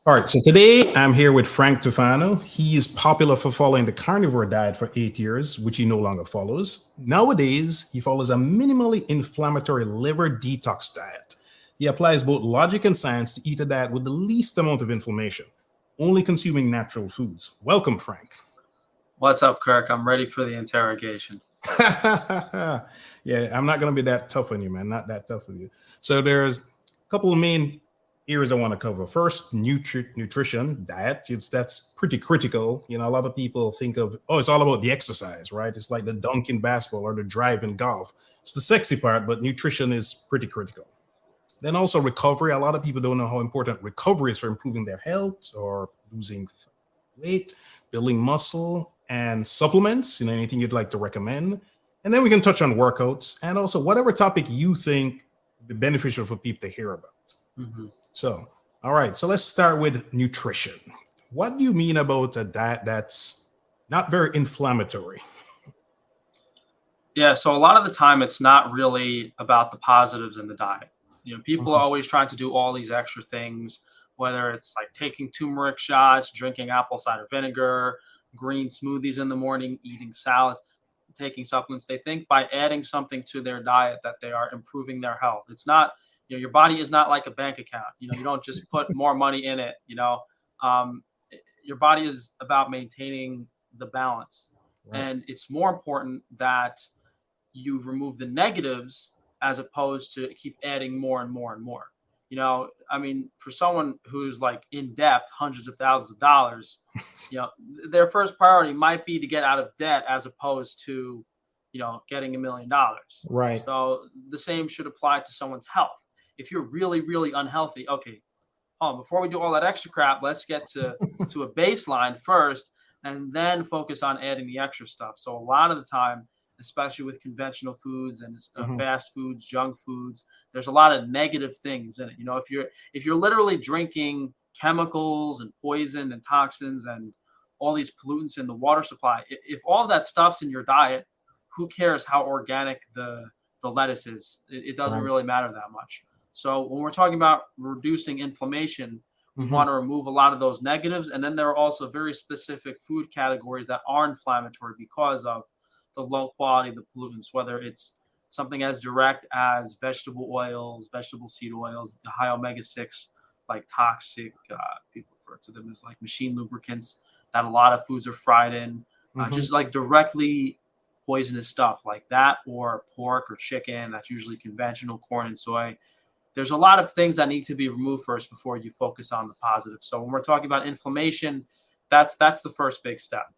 All right, so today I'm here with Frank Tufano. He is popular for following the carnivore diet for 8 years, which he no longer follows. Nowadays, he follows a minimally inflammatory liver detox diet. He applies both logic and science to eat a diet with the least amount of inflammation, only consuming natural foods. Welcome, Frank. What's up, Kirk? I'm ready for the interrogation. Yeah, I'm not going to be that tough on you, man. Not that tough on you. So there's a couple of main areas I want to cover. First, nutrition, diet. That's pretty critical. You know, a lot of people think of, it's all about the exercise, right? It's like the dunk in basketball or the drive in golf. It's the sexy part, but nutrition is pretty critical. Then also recovery. A lot of people don't know how important recovery is for improving their health or losing weight, building muscle, and supplements. Anything you'd like to recommend. And then we can touch on workouts and also whatever topic you think would be beneficial for people to hear about. Mm-hmm. So, all right. So let's start with nutrition. What do you mean about a diet that's not very inflammatory? Yeah, so a lot of the time it's not really about the positives in the diet. People are always trying to do all these extra things, whether it's like taking turmeric shots, drinking apple cider vinegar, green smoothies in the morning, eating salads, taking supplements. They think by adding something to their diet that they are improving their health. It's not, your body is not like a bank account. You don't just put more money in it. Your body is about maintaining the balance. Right. And it's more important that you remove the negatives as opposed to keep adding more and more and more. For someone who's like in debt, hundreds of thousands of dollars, their first priority might be to get out of debt as opposed to, getting $1 million. Right. So the same should apply to someone's health. If you're really, really unhealthy, okay, before we do all that extra crap, let's get to a baseline first and then focus on adding the extra stuff. So a lot of the time, especially with conventional foods and fast foods, junk foods, there's a lot of negative things in it. If you're literally drinking chemicals and poison and toxins and all these pollutants in the water supply, if all of that stuff's in your diet, who cares how organic the lettuce is? It doesn't really matter that much. So when we're talking about reducing inflammation, we want to remove a lot of those negatives. And then there are also very specific food categories that are inflammatory because of the low quality of the pollutants, whether it's something as direct as vegetable oils, vegetable seed oils, the high omega-6, like toxic, people refer to them as like machine lubricants that a lot of foods are fried in, just like directly poisonous stuff like that, or pork or chicken, that's usually conventional, corn and soy. There's a lot of things that need to be removed first before you focus on the positive. So when we're talking about inflammation, that's the first big step.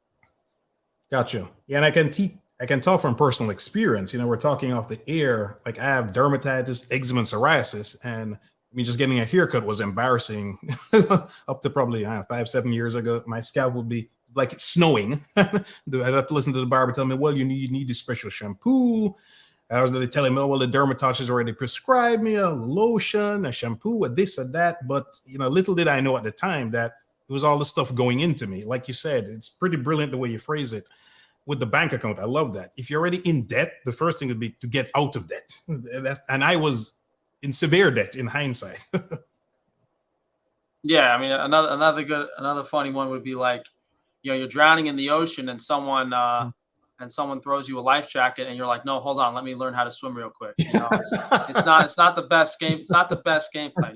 Gotcha. Yeah, and I can talk from personal experience. We're talking off the air. Like I have dermatitis, eczema, and psoriasis, and just getting a haircut was embarrassing. Up to probably 5-7 years ago, my scalp would be like it's snowing. I'd have to listen to the barber tell me, well, you need a special shampoo. I was telling me, oh, well, the dermatologist already prescribed me a lotion, a shampoo, a this, a that. But, little did I know at the time that it was all the stuff going into me. Like you said, it's pretty brilliant the way you phrase it. With the bank account, I love that. If you're already in debt, the first thing would be to get out of debt. And I was in severe debt in hindsight. Yeah, another funny one would be like, you're drowning in the ocean and someone throws you a life jacket and you're like, no, hold on, let me learn how to swim real quick. It's not the best game. It's not the best game plan.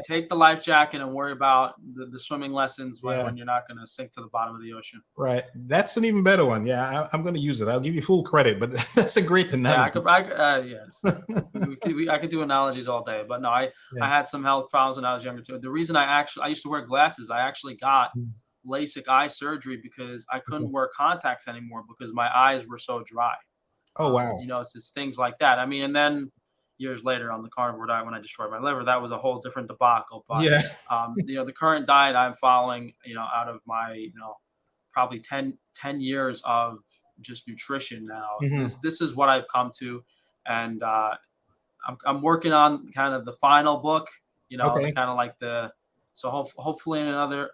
Take the life jacket and worry about the swimming lessons when you're not going to sink to the bottom of the ocean. Right. That's an even better one. Yeah, I'm going to use it. I'll give you full credit, but that's a great analogy. I could do analogies all day, but no, I had some health problems when I was younger too. The reason I used to wear glasses, I actually got LASIK eye surgery because I couldn't wear contacts anymore because my eyes were so dry. Oh, wow. It's things like that. And then years later on the carnivore diet, when I destroyed my liver, that was a whole different debacle. But the current diet I'm following, out of my, probably 10 years of just nutrition now, this is what I've come to. And I'm working on kind of the final book, kind of like so hopefully in another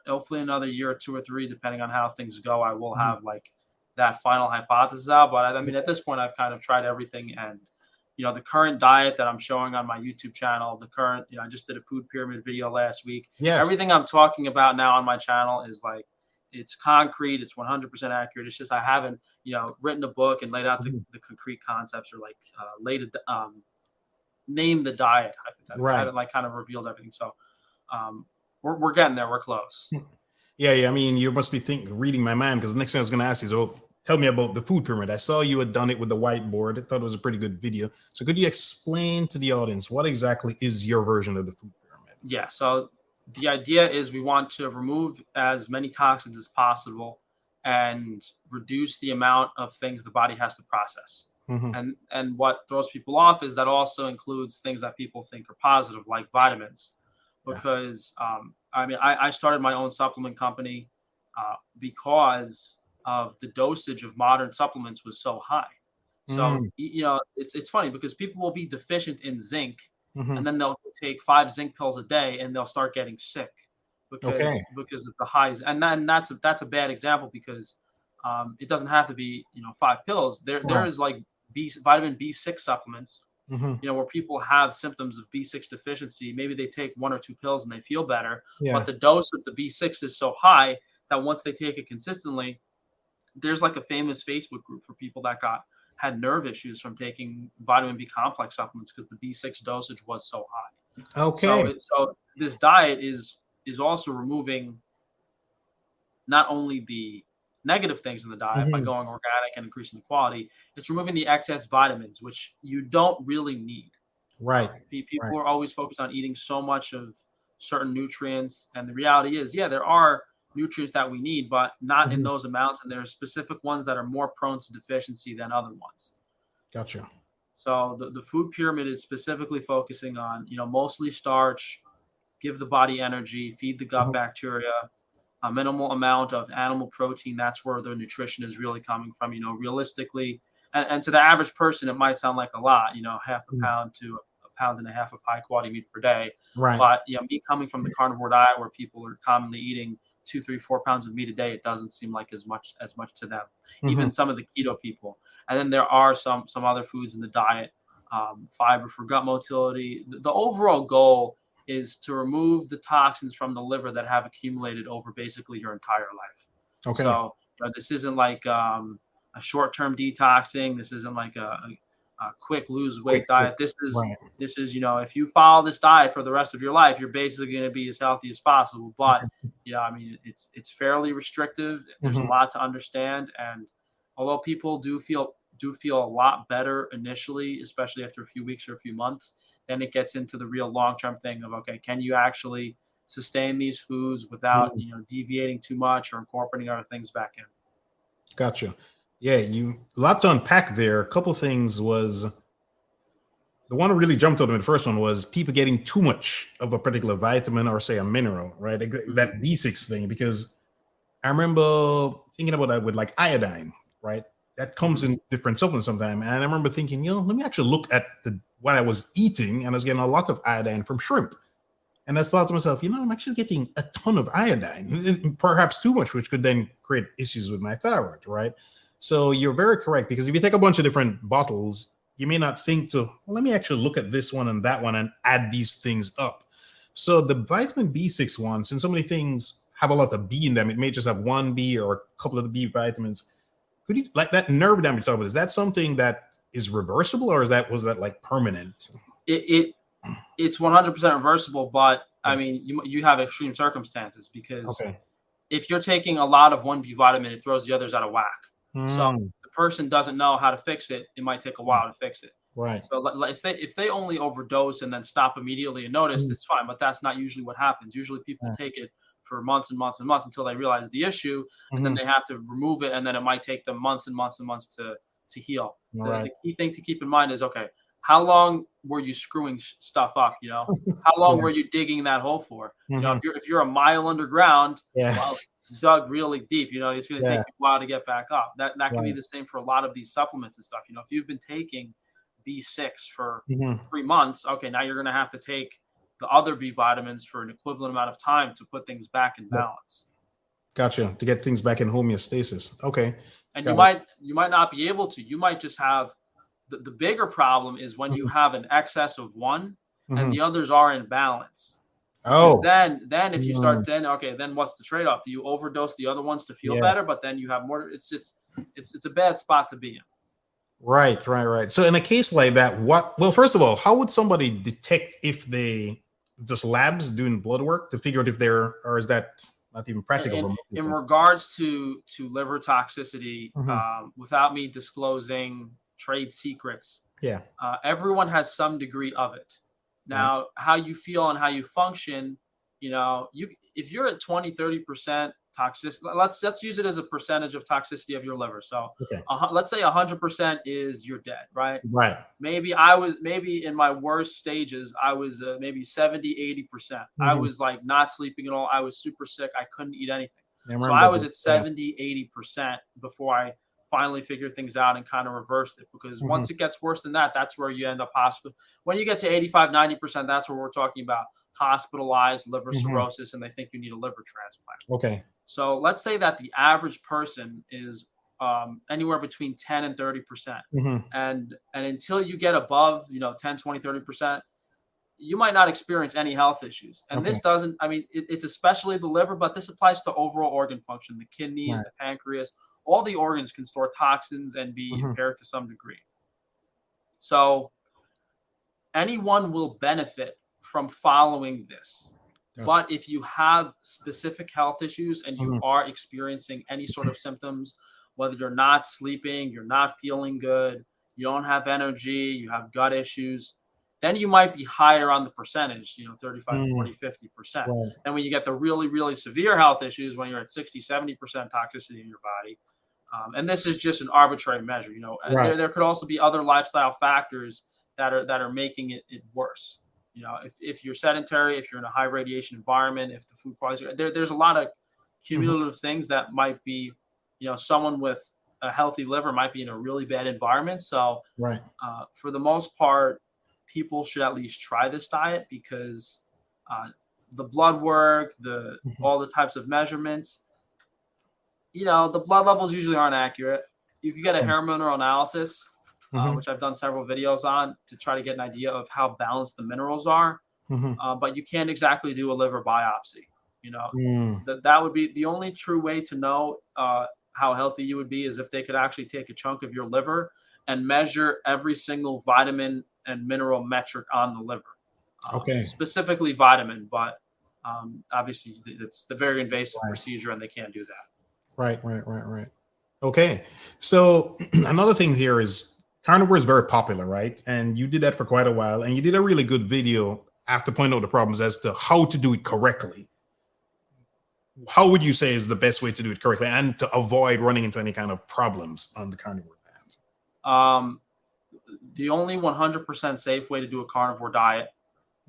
year or 2 or 3, depending on how things go, I will have like that final hypothesis out. But at this point, I've kind of tried everything, and the current diet that I'm showing on my YouTube channel, the current, I just did a food pyramid video last week. Yes. Everything I'm talking about now on my channel is like, it's concrete, it's 100% accurate. It's just I haven't, written a book and laid out the concrete concepts, or like name the diet hypothetically. I Right. haven't like kind of revealed everything. So we're getting there. We're close. Yeah. I mean, you must be reading my mind, because the next thing I was going to ask you is, oh, tell me about the food pyramid. I saw you had done it with the whiteboard. I thought it was a pretty good video. So could you explain to the audience what exactly is your version of the food pyramid? Yeah. So the idea is we want to remove as many toxins as possible and reduce the amount of things the body has to process. And what throws people off is that also includes things that people think are positive, like vitamins. Because I started my own supplement company because of the dosage of modern supplements was so high. So it's funny because people will be deficient in zinc, and then they'll take 5 zinc pills a day and they'll start getting sick because of the highs. And then that's a bad example, because it doesn't have to be 5 pills. There is like vitamin B6 supplements, where people have symptoms of B6 deficiency. Maybe they take 1 or 2 pills and they feel better, but the dose of the B6 is so high that once they take it consistently, there's like a famous Facebook group for people that had nerve issues from taking vitamin B complex supplements because the B6 dosage was so high. Okay. So this diet is also removing not only the negative things in the diet by going organic and increasing the quality, it's removing the excess vitamins, which you don't really need. Right. People are always focused on eating so much of certain nutrients, and the reality is, there are nutrients that we need, but not in those amounts, and there are specific ones that are more prone to deficiency than other ones. Gotcha. So the food pyramid is specifically focusing on, mostly starch, give the body energy, feed the gut bacteria, a minimal amount of animal protein. That's where the nutrition is really coming from. Realistically, and to the average person, it might sound like a lot, half a pound to a pound and a half of high quality meat per day. Right. But me coming from the carnivore diet, where people are commonly eating 2, 3, 4 pounds of meat a day, it doesn't seem like as much to them. Even some of the keto people. And then there are some other foods in the diet, fiber for gut motility. The overall goal is to remove the toxins from the liver that have accumulated over basically your entire life. Okay. So this isn't like a short-term detoxing. This isn't like a quick lose weight diet. This is if you follow this diet for the rest of your life, you're basically going to be as healthy as possible. But it's fairly restrictive. There's a lot to understand, and although people do feel a lot better initially, especially after a few weeks or a few months, then it gets into the real long-term thing of, okay, can you actually sustain these foods without deviating too much or incorporating other things back in? Gotcha. Yeah, a lot to unpack there. A couple things was, the one that really jumped out at me, the first one was people getting too much of a particular vitamin or say a mineral, right? That B6 thing, because I remember thinking about that with like iodine, right? That comes in different supplements sometimes. And I remember thinking, let me actually look at what I was eating, and I was getting a lot of iodine from shrimp. And I thought to myself, I'm actually getting a ton of iodine, perhaps too much, which could then create issues with my thyroid, right? So you're very correct, because if you take a bunch of different bottles, you may not think let me actually look at this one and that one and add these things up. So the vitamin B6 one, since so many things have a lot of B in them, it may just have one B or a couple of the B vitamins. Could you, like that nerve damage talk about, is that something that is reversible, or was that like permanent? It's 100% reversible, but I mean, you have extreme circumstances, because if you're taking a lot of one B vitamin, it throws the others out of whack. So the person doesn't know how to fix it. It might take a while to fix it. Right. So if they only overdose and then stop immediately and notice, it's fine. But that's not usually what happens. Usually people take it for months and months and months until they realize the issue, and then they have to remove it, and then it might take them months and months and months to heal. The key thing to keep in mind is, okay, how long were you screwing stuff up? How long were you digging that hole for? If you're a mile underground, well, it's dug really deep. It's going to take you a while to get back up. That can be the same for a lot of these supplements and stuff. If you've been taking B6 for 3 months, okay, now you're going to have to take the other B vitamins for an equivalent amount of time to put things back in balance. Gotcha. To get things back in homeostasis. Okay. And you might not be able to. You might just have The bigger problem is when you Mhm. have an excess of one and Mhm. the others are in balance. Because Oh, then if you start, mm, then okay, then what's the trade-off? Do you overdose the other ones to feel yeah. better, but then you have more? It's just it's a bad spot to be in. Right, right, right. So in a case like that, well, first of all, how would somebody detect if they just labs doing blood work to figure out if they're, or is that not even practical in for most in people? regards to liver toxicity, Hmm. without me disclosing trade secrets, Yeah, everyone has some degree of it. right. Now, how you feel and how you function, you if you're at 20-30% toxicity, let's use it as a percentage of toxicity of your liver. So Okay. let's say 100% is you're dead, right? Right. Maybe in my worst stages, I was maybe 70-80%. I Hmm. was like not sleeping at all. I was super sick. I couldn't eat anything. I So I remember was that. at Yeah. 70-80% before I finally figured things out and kind of reversed it. Because Hmm. once it gets worse than that, that's where you end up hospital. When you get to 85-90%, that's where we're talking about hospitalized liver Hmm. cirrhosis and they think you need a liver transplant. Okay. So let's say that the average person is anywhere between 10 and 30%. Hmm. And until you get above, 10, 20, 30%, you might not experience any health issues. And Okay. this doesn't, I mean, it's especially the liver, but this applies to overall organ function, the kidneys, Right. the pancreas, all the organs can store toxins and be Hmm. impaired to some degree. So anyone will benefit from following this. Gotcha. But if you have specific health issues and you Hmm. are experiencing any sort of symptoms, whether you're not sleeping, you're not feeling good, you don't have energy, you have gut issues, then you might be higher on the percentage, 35, Mm, 40, 50%. right. And when you get the really, really severe health issues, when you're at 60, 70% toxicity in your body, and this is just an arbitrary measure, and Right. there could also be other lifestyle factors that are making it worse. If you're sedentary, if you're in a high radiation environment, if the food quality, there's a lot of Hmm. cumulative things that might be, someone with a healthy liver might be in a really bad environment. So Right. for the most part, people should at least try this diet because uh, the blood work, the Hmm. all the types of measurements, the blood levels usually aren't accurate. You could get a hair mineral analysis, Hmm. which I've done several videos on to try to get an idea of how balanced the minerals are. Hmm. But you can't exactly do a liver biopsy. You know, Mm, that would be the only true way to know how healthy you would be is if they could actually take a chunk of your liver and measure every single vitamin and mineral metric on the liver, okay. specifically vitamin. But obviously, it's the very invasive Right. procedure, and they can't do that. Right. Right. Right. Right. Okay. So another thing here is carnivore is very popular, right? And you did that for quite a while, and you did a really good video after pointing out the problems as to how to do it correctly. How would you say is the best way to do it correctly and to avoid running into any kind of problems on the carnivore diet? Um, the only 100% safe way to do a carnivore diet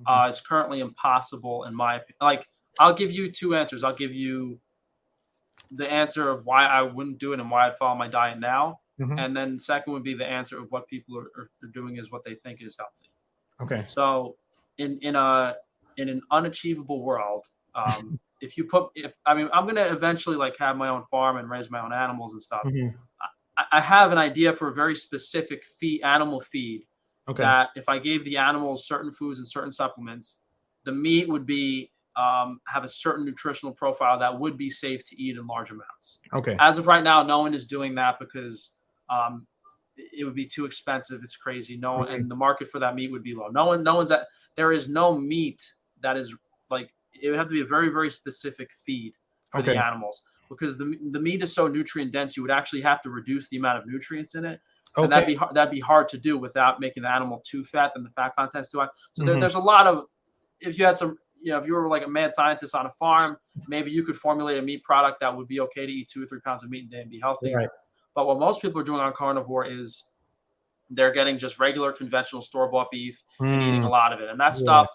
Mhm. is currently impossible in my opinion. Like, I'll give you two answers. I'll give you the answer of why I wouldn't do it and why I'd follow my diet now. Mhm. And then second would be the answer of what people are doing is what they think is healthy. Okay. So in an unachievable world, if you put if I mean I'm gonna eventually like have my own farm and raise my own animals and stuff. Mhm. I have an idea for a very specific animal feed Okay. that if I gave the animals certain foods and certain supplements, the meat would be have a certain nutritional profile that would be safe to eat in large amounts. Okay. As of right now, no one is doing that because um, it would be too expensive. It's crazy. No one, Mhm. and the market for that meat would be low. No one's at. There is no meat that is like it would have to be a very very specific feed for the Okay. animals because the meat is so nutrient dense. You would actually have to reduce the amount of nutrients in it, and Okay. that'd be hard to do without making the animal too fat and the fat content's too high. So Mhm. there's a lot of if you had some if you were like a mad scientist on a farm, maybe you could formulate a meat product that would be okay to eat 2 or 3 pounds of meat a day and be healthy. Right. But what most people are doing on carnivore is they're getting just regular conventional store-bought beef and eating a Mm, lot of it. And that yeah. stuff,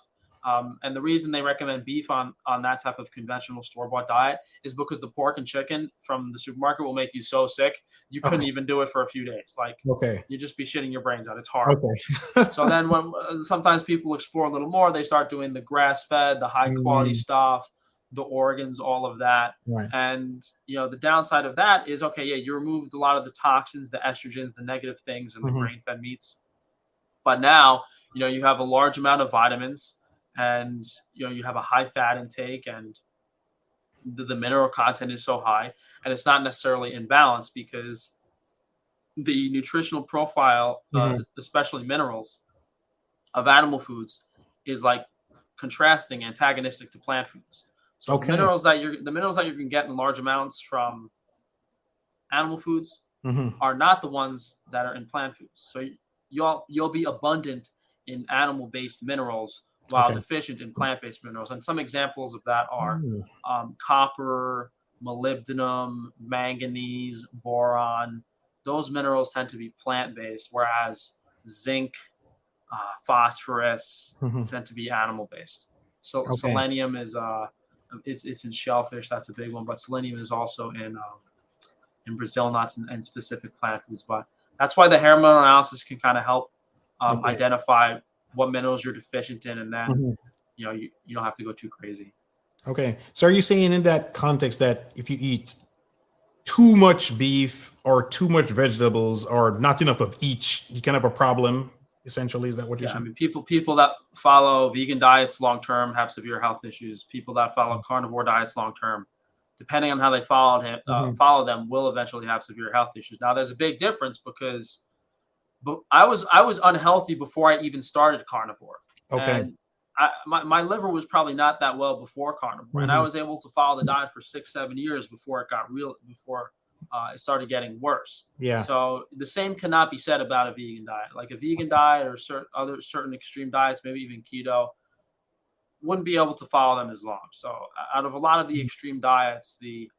and the reason they recommend beef on that type of conventional store-bought diet is because the pork and chicken from the supermarket will make you so sick you couldn't Okay. even do it for a few days. Like Okay. you'd just be shitting your brains out. It's horrible. Okay. So then when sometimes people explore a little more, they start doing the grass-fed, the high-quality Mm, stuff, the organs, all of that. Right. And the downside of that is, okay, yeah, you removed a lot of the toxins, the estrogens, the negative things, and the Hmm. grain-fed meats. But now, you have a large amount of vitamins, and you have a high fat intake, and the mineral content is so high, and it's not necessarily in balance because the nutritional profile, Hmm. especially minerals of animal foods, is like contrasting, antagonistic to plant foods. So Okay. the minerals that you can get in large amounts from animal foods Hmm. are not the ones that are in plant foods. So you'll be abundant in animal-based minerals while Okay. deficient in plant-based minerals. And some examples of that are Mm. copper, molybdenum, manganese, boron. Those minerals tend to be plant-based, whereas zinc, phosphorus Mhm. tend to be animal-based. So Okay. selenium is it's in shellfish. That's a big one, but selenium is also in Brazil nuts and specific plant foods. But that's why the hair mineral analysis can kind of help Okay. identify what minerals you're deficient in, and then Mhm. you don't have to go too crazy. Okay. So are you saying in that context that if you eat too much beef or too much vegetables or not enough of each, you can have a problem? Essentially, is that what you're Yeah, I saying? mean, people that follow vegan diets long term have severe health issues. People that follow carnivore diets long term, depending on how they Hmm. follow them, will eventually have severe health issues. Now, there's a big difference because but I was unhealthy before I even started carnivore, Okay. and my liver was probably not that well before carnivore, and I Hmm. was able to follow the diet for 6-7 years before it got real before it started getting worse. Yeah. So the same cannot be said about a vegan diet. Like a vegan diet or certain extreme diets, maybe even keto, wouldn't be able to follow them as long. So out of a lot of the extreme diets, the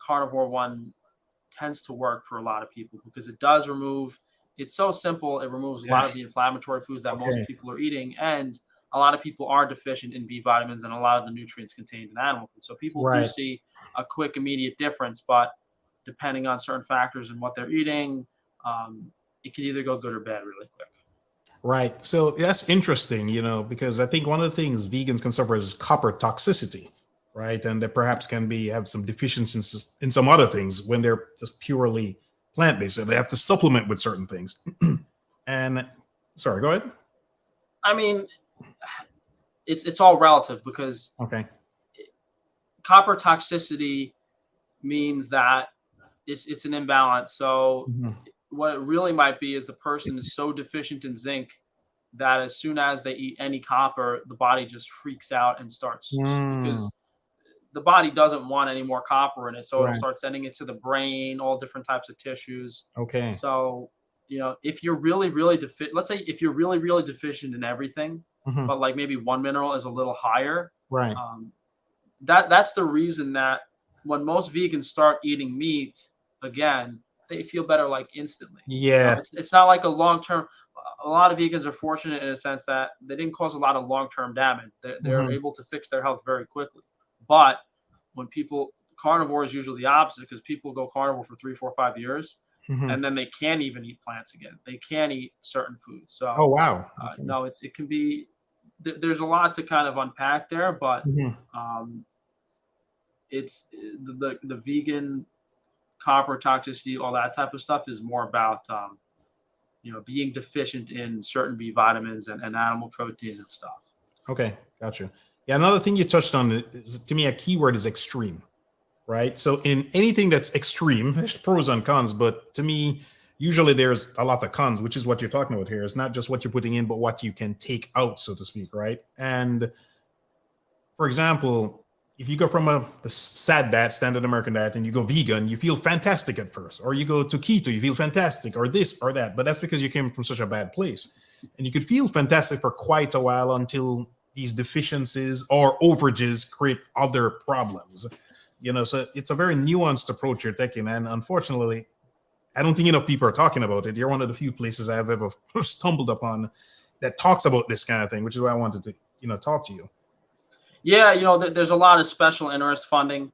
carnivore one tends to work for a lot of people because it does remove it's so simple. It removes a Yeah. lot of the inflammatory foods that most Okay. people are eating, and a lot of people are deficient in B vitamins and a lot of the nutrients contained in animal food. So people do Right. see a quick immediate difference, but depending on certain factors and what they're eating, it can either go good or bad really quick. Right. So that's interesting, because I think one of the things vegans can suffer is copper toxicity, right? And that perhaps can be have some deficiencies in some other things when they're just purely plant-based. So they have to supplement with certain things. And sorry, go ahead. I mean, it's all relative because Okay. copper toxicity means that it's an imbalance. So Mhm. what it really might be is the person is so deficient in zinc that as soon as they eat any copper, the body just freaks out and starts Mm, because the body doesn't want any more copper in it. So it'll right. start sending it to the brain, all different types of tissues. Okay. So, if you're really, really deficient, let's say if you're really, really deficient in everything, Mhm. but like maybe one mineral is a little higher, Right. um, that's the reason that when most vegans start eating meat again, they feel better like instantly. Yes. It's not like a long term. A lot of vegans are fortunate in a sense that they didn't cause a lot of long term damage. They're Mhm. able to fix their health very quickly. But when people carnivore is usually the opposite because people go carnivore for 3, 4, 5 years Mhm. and then they can't even eat plants again. They can't eat certain foods. Oh, So wow. Okay. no, it can be. There's a lot to kind of unpack there, but Mhm. um, it's the vegan copper toxicity, all that type of stuff is more about being deficient in certain B vitamins and animal proteins and stuff. Okay. Gotcha. Yeah. Another thing you touched on is, to me, a keyword is extreme, right? So in anything that's extreme, there's pros and cons, but to me, usually there's a lot of cons, which is what you're talking about here. It's not just what you're putting in, but what you can take out, so to speak, right? And for example, if you go from the sad diet, standard American diet, and you go vegan, you feel fantastic at first, or you go to keto, you feel fantastic, or this or that. But that's because you came from such a bad place, and you could feel fantastic for quite a while until these deficiencies or overages create other problems. So it's a very nuanced approach you're taking, and unfortunately, I don't think enough people are talking about it. You're one of the few places I've ever stumbled upon that talks about this kind of thing, which is why I wanted to, talk to you. Yeah, there's a lot of special interest funding,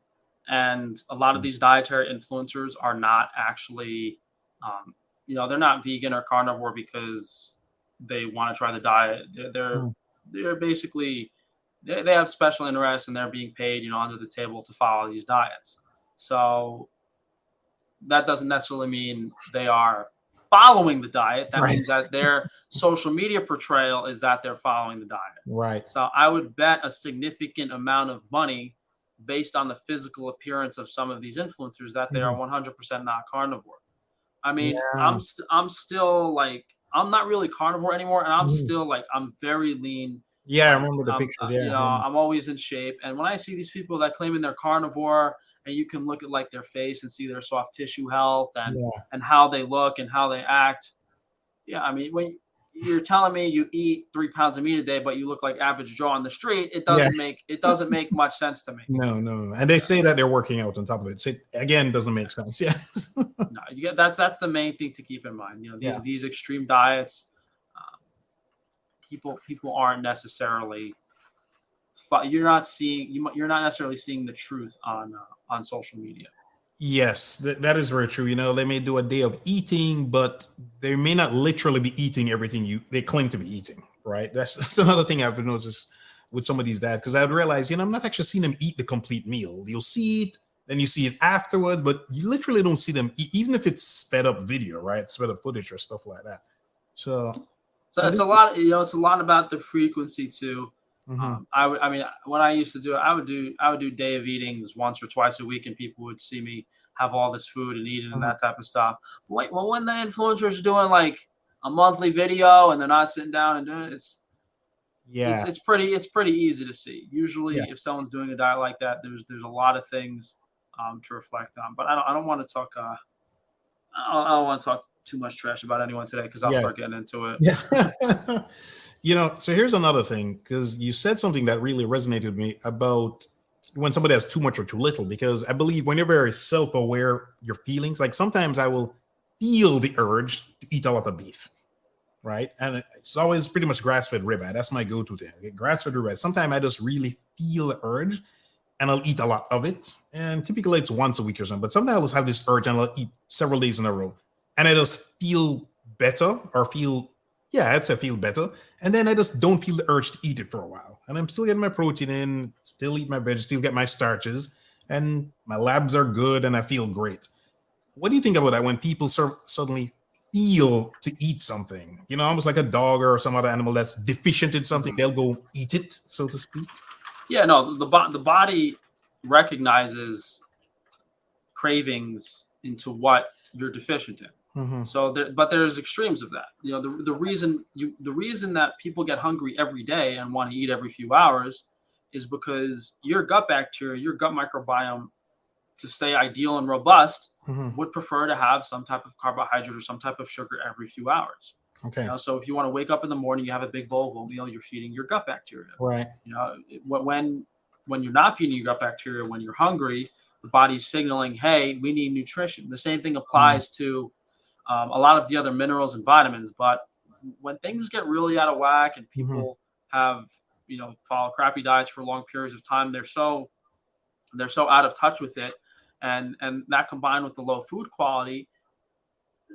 and a lot of these dietary influencers are not actually, they're not vegan or carnivore because they want to try the diet. They're Mm. they're basically they have special interests and they're being paid, under the table to follow these diets. So that doesn't necessarily mean they are following the diet. That Right. means that their social media portrayal is that they're following the diet. Right. So I would bet a significant amount of money based on the physical appearance of some of these influencers that they are 100% not carnivore. I mean, Yeah. I'm still like, I'm not really carnivore anymore, and I'm Mhm. still like, I'm very lean. Yeah, I Like, remember the pictures. Yeah. I'm always in shape. And when I see these people that claiming they're carnivore, and you can look at like their face and see their soft tissue health Yeah. and how they look and how they act. Yeah, I mean, when you're telling me you eat 3 pounds of meat a day, but you look like average Joe on the street, Yes. it doesn't make much sense to me. No, no. And they say that they're working out on top of it. So it, again, doesn't make sense. Yes. No, you get that's the main thing to keep in mind. Yeah. These extreme diets, um, people aren't necessarily. You're not necessarily seeing the truth on social media. Yes, that is very true. They may do a day of eating, but they may not literally be eating everything they claim to be eating, right? That's another thing I've noticed with some of these dads, because I'd realize, I'm not actually seeing them eat the complete meal. You'll see it, then you see it afterwards, but you literally don't see them eat, even if it's sped up video, right? Sped up footage or stuff like that. So it's a lot. It's a lot about the frequency too. Mhm. I mean, when I used to do it, I would do day of eatings once or twice a week, and people would see me have all this food and eat it and Mhm. that type of stuff. But when the influencers are doing like a monthly video and they're not sitting down and doing it, Yeah, it's pretty easy to see. Usually, yeah, if someone's doing a diet like that, there's a lot of things to reflect on. But I don't want to talk. I don't want to talk too much trash about anyone today because I'll yeah. start getting into it. Yes. So here's another thing, because you said something that really resonated with me about when somebody has too much or too little, because I believe when you're very self-aware, your feelings, like sometimes I will feel the urge to eat a lot of beef, right? And it's always pretty much grass-fed ribeye. That's my go-to thing. Okay? Grass-fed ribeye. Sometimes I just really feel the urge and I'll eat a lot of it. And typically it's once a week or something, but sometimes I'll just have this urge and I'll eat several days in a row. And I just feel better or I'd say feel better. And then I just don't feel the urge to eat it for a while. And I'm still getting my protein in, still eat my veg, still get my starches, and my labs are good and I feel great. What do you think about that when people suddenly feel to eat something? Almost like a dog or some other animal that's deficient in something, Mhm. they'll go eat it, so to speak. Yeah, no, the body recognizes cravings into what you're deficient in. Mm-hmm. So, but there's extremes of that. The reason that people get hungry every day and want to eat every few hours is because your gut bacteria, your gut microbiome, to stay ideal and robust, Mm-hmm. would prefer to have some type of carbohydrate or some type of sugar every few hours. Okay. So if you want to wake up in the morning, you have a big bowl of oatmeal, you're feeding your gut bacteria. Right. When you're not feeding your gut bacteria, when you're hungry, the body's signaling, hey, we need nutrition. The same thing applies to a lot of the other minerals and vitamins. But when things get really out of whack and Mm-hmm. people have, follow crappy diets for long periods of time, they're so out of touch with it. And that combined with the low food quality,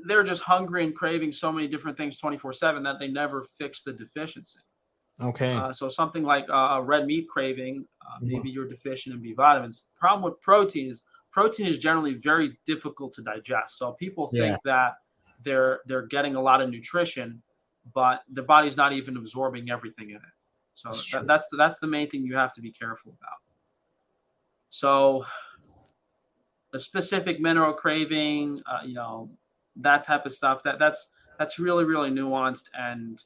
they're just hungry and craving so many different things 24/7 that they never fix the deficiency. Okay. So something like a red meat craving, Mhm. maybe you're deficient in B vitamins. Problem with protein is generally very difficult to digest. So people Yeah. think that they're getting a lot of nutrition, but the body's not even absorbing everything in it. So That's true. that's the main thing you have to be careful about. So a specific mineral craving, that type of stuff, that's really really nuanced, and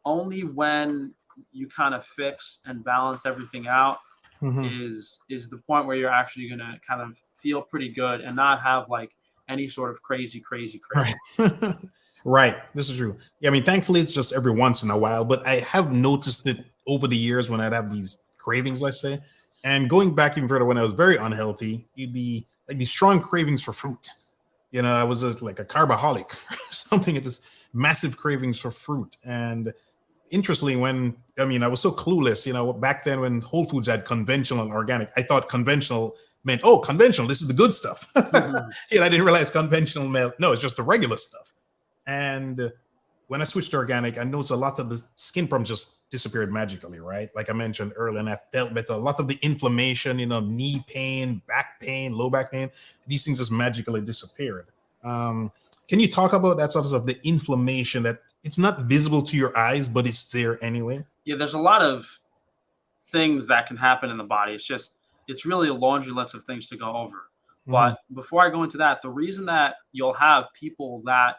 only when you kind of fix and balance everything out Mhm. is the point where you're actually going to kind of feel pretty good and not have like any sort of crazy Right. craving. Right. This is true. Yeah, I mean, thankfully it's just every once in a while, but I have noticed it over the years when I'd have these cravings, let's say. And going back even further when I was very unhealthy, it'd be like these strong cravings for fruit. I was like a carboholic or something. It was massive cravings for fruit. And interestingly, I was so clueless, back then when Whole Foods had conventional and organic, I thought conventional meant, oh, conventional, this is the good stuff. Mhm. I didn't realize conventional meant, no, it's just the regular stuff. And when I switched to organic, I noticed a lot of the skin problems just disappeared magically, right? Like I mentioned earlier, and I felt better. A lot of the inflammation, knee pain, back pain, low back pain, these things just magically disappeared. Can you talk about that sort of stuff, the inflammation that it's not visible to your eyes, but it's there anyway? Yeah, there's a lot of things that can happen in the body. It's really a laundry list of things to go over. Hmm. But before I go into that, the reason that you'll have people that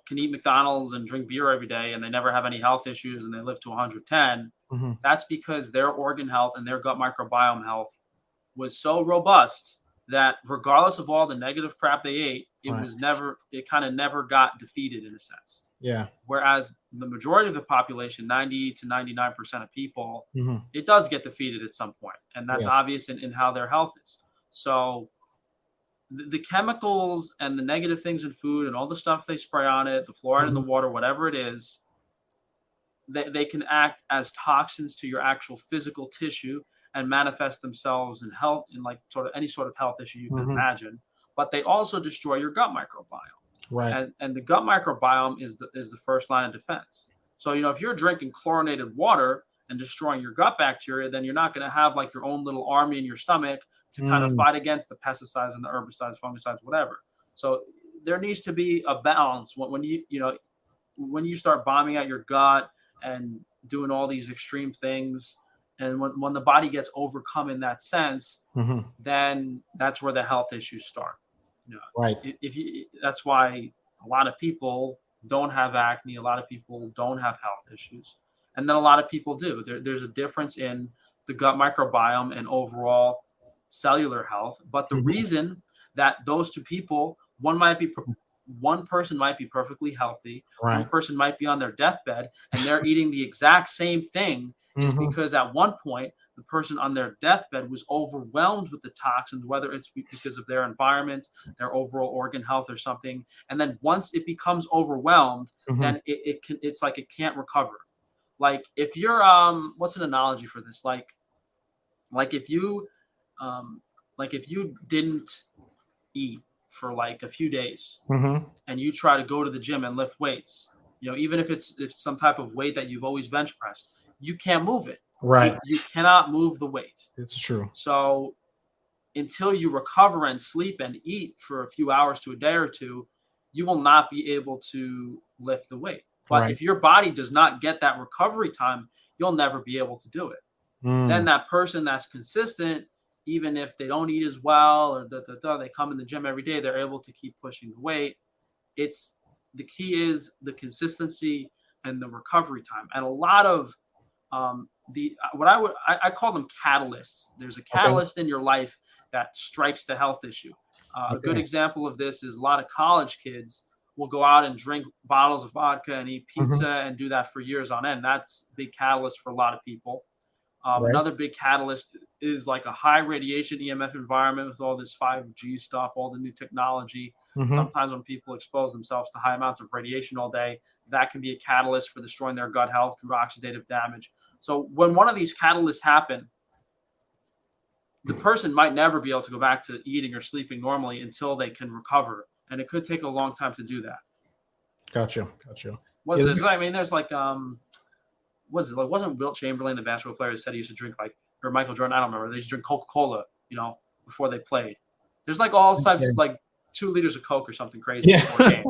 can eat McDonald's and drink beer every day and they never have any health issues and they live to 110, Hmm. that's because their organ health and their gut microbiome health was so robust that regardless of all the negative crap they ate, Right. it kind of never got defeated in a sense. Yeah. Whereas the majority of the population, 90 to 99% of people, Hmm. it does get defeated at some point. And that's Yeah. obvious in how their health is. So the chemicals and the negative things in food and all the stuff they spray on it, the fluoride in the Hmm. water, whatever it is, they can act as toxins to your actual physical tissue and manifest themselves in health in like sort of any sort of health issue you can Hmm. imagine. But they also destroy your gut microbiome. Right. And the gut microbiome is the first line of defense. So if you're drinking chlorinated water and destroying your gut bacteria, then you're not going to have like your own little army in your stomach to kind of Mm. fight against the pesticides and the herbicides, fungicides, whatever. So there needs to be a balance when you start bombing out your gut and doing all these extreme things, and when the body gets overcome in that sense, Hmm. then that's where the health issues start. Right. If you That's why a lot of people don't have acne, a lot of people don't have health issues, and then a lot of people do. There's a difference in the gut microbiome and overall cellular health, but the Hmm. reason that those two people, one person might be perfectly healthy, one Right. person might be on their deathbed and they're eating the exact same thing, is Hmm. because at one point the person on their deathbed was overwhelmed with the toxins, whether it's because of their environment, their overall organ health or something. And then once it becomes overwhelmed, Hmm. then it's like it can't recover. Like if you're what's an analogy for this? Like if you um like if you didn't eat for like a few days Hmm. and you try to go to the gym and lift weights, even if some type of weight that you've always bench pressed, you can't move it. Right. You cannot move the weight. It's true. So until you recover and sleep and eat for a few hours to a day or two, you will not be able to lift the weight. But Right. if your body does not get that recovery time, you'll never be able to do it. Then Mm. that person that's consistent, even if they don't eat as well or they come in the gym every day, they're able to keep pushing the weight. It's The key is the consistency and the recovery time. And a lot of the what I call them catalysts. There's a Okay. catalyst in your life that strikes the health issue. A good Okay. example of this is a lot of college kids will go out and drink bottles of vodka and eat Hmm. pizza and do that for years on end. That's a big catalyst for a lot of people. Right. Another big catalyst is like a high radiation EMF environment with all this 5G stuff, all the new technology. Hmm. Sometimes when people expose themselves to high amounts of radiation all day, that can be a catalyst for destroying their gut health through oxidative damage. So when one of these catalysts happen, the person might never be able to go back to eating or sleeping normally until they can recover. And it could take a long time to do that. Gotcha. Gotcha. What's Is this? I mean, there's like was it like wasn't Wilt Chamberlain the basketball player that said he used to drink like or Michael Jordan? I don't remember. They used to drink Coca-Cola, before they played. There's like all types okay. like 2 liters of Coke or something crazy Yeah. before a game.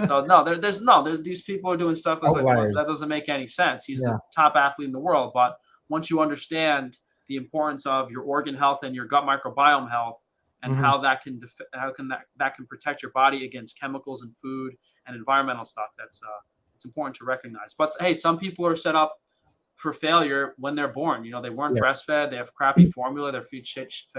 So no, these people are doing stuff that's like, well, Outliers. that doesn't make any sense. He's Yeah. the top athlete in the world, but once you understand the importance of your organ health and your gut microbiome health and Hmm. how that can protect your body against chemicals and food and environmental stuff, that's it's important to recognize. But hey, some people are set up for failure when they're born. They weren't Yeah. breastfed. They have crappy formula. They're fed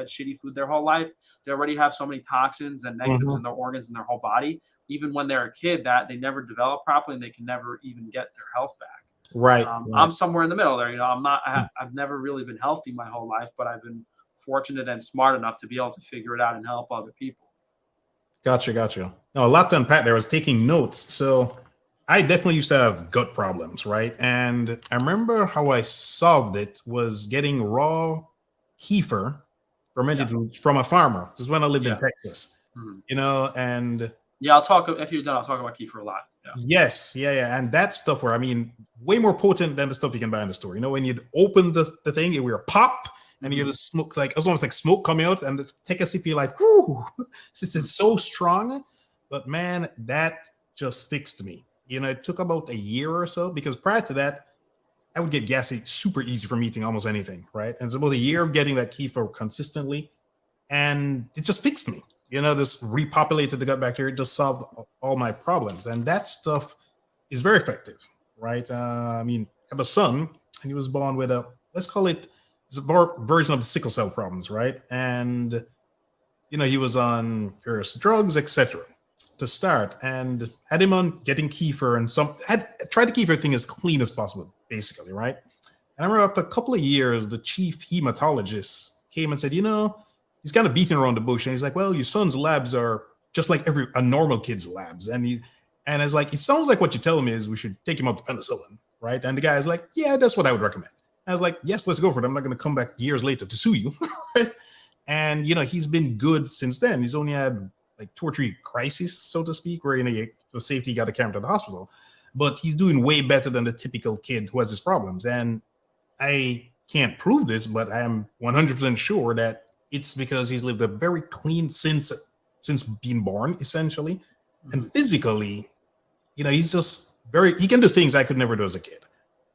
shitty food their whole life. They already have so many toxins and negatives Hmm. in their organs and their whole body. Even when they're a kid, that they never develop properly and they can never even get their health back. Right. I'm somewhere in the middle there. I'm not. I've never really been healthy my whole life, but I've been fortunate and smart enough to be able to figure it out and help other people. Gotcha. Gotcha. No, a lot to unpack there. I was taking notes. So I definitely used to have gut problems, right? And I remember how I solved it was getting raw heifer fermented Yeah. foods from a farmer. This is when I lived in Yeah. Texas, Mhm. and Yeah, I'll talk if you're done. I'll talk about kefir a lot. Yeah. Yes, yeah. And that stuff where, I mean, way more potent than the stuff you can buy in the store. You know, when you'd open the thing, it would pop and you just smoke, like, it was almost like smoke coming out, and take a sip, you're like, whoo, it's so strong. But man, that just fixed me. You know, it took about a year or so, because prior to that, I would get gassy super easy from eating almost anything, right? And it's about a year of getting that kefir consistently, and it just fixed me. You know, this repopulated the gut bacteria, just solved all my problems, and that stuff is very effective, right? I mean, I have a son, and he was born with a, let's call it, it's a version of sickle cell problems, right? And you know, he was on various drugs, etc. to start, and had him on getting kefir, and some had tried to keep everything as clean as possible, basically, right? And I remember after a couple of years, the chief hematologist came and said, you know, he's kind of beating around the bush, and he's like, well, your son's labs are just like a normal kid's labs, and it's like, it sounds like what you're telling me is we should take him up to penicillin, right? And the guy's like, yeah, that's what I would recommend. I was like, yes, let's go for it. I'm not going to come back years later to sue you. And you know, he's been good since then. He's only had like 2 or 3 crises, so to speak, where, you know, for safety, he got to carry him to the hospital. But he's doing way better than the typical kid who has his problems. And I can't prove this, but I am 100% sure that it's because he's lived a very clean since being born, essentially. And physically, you know, he's just he can do things I could never do as a kid,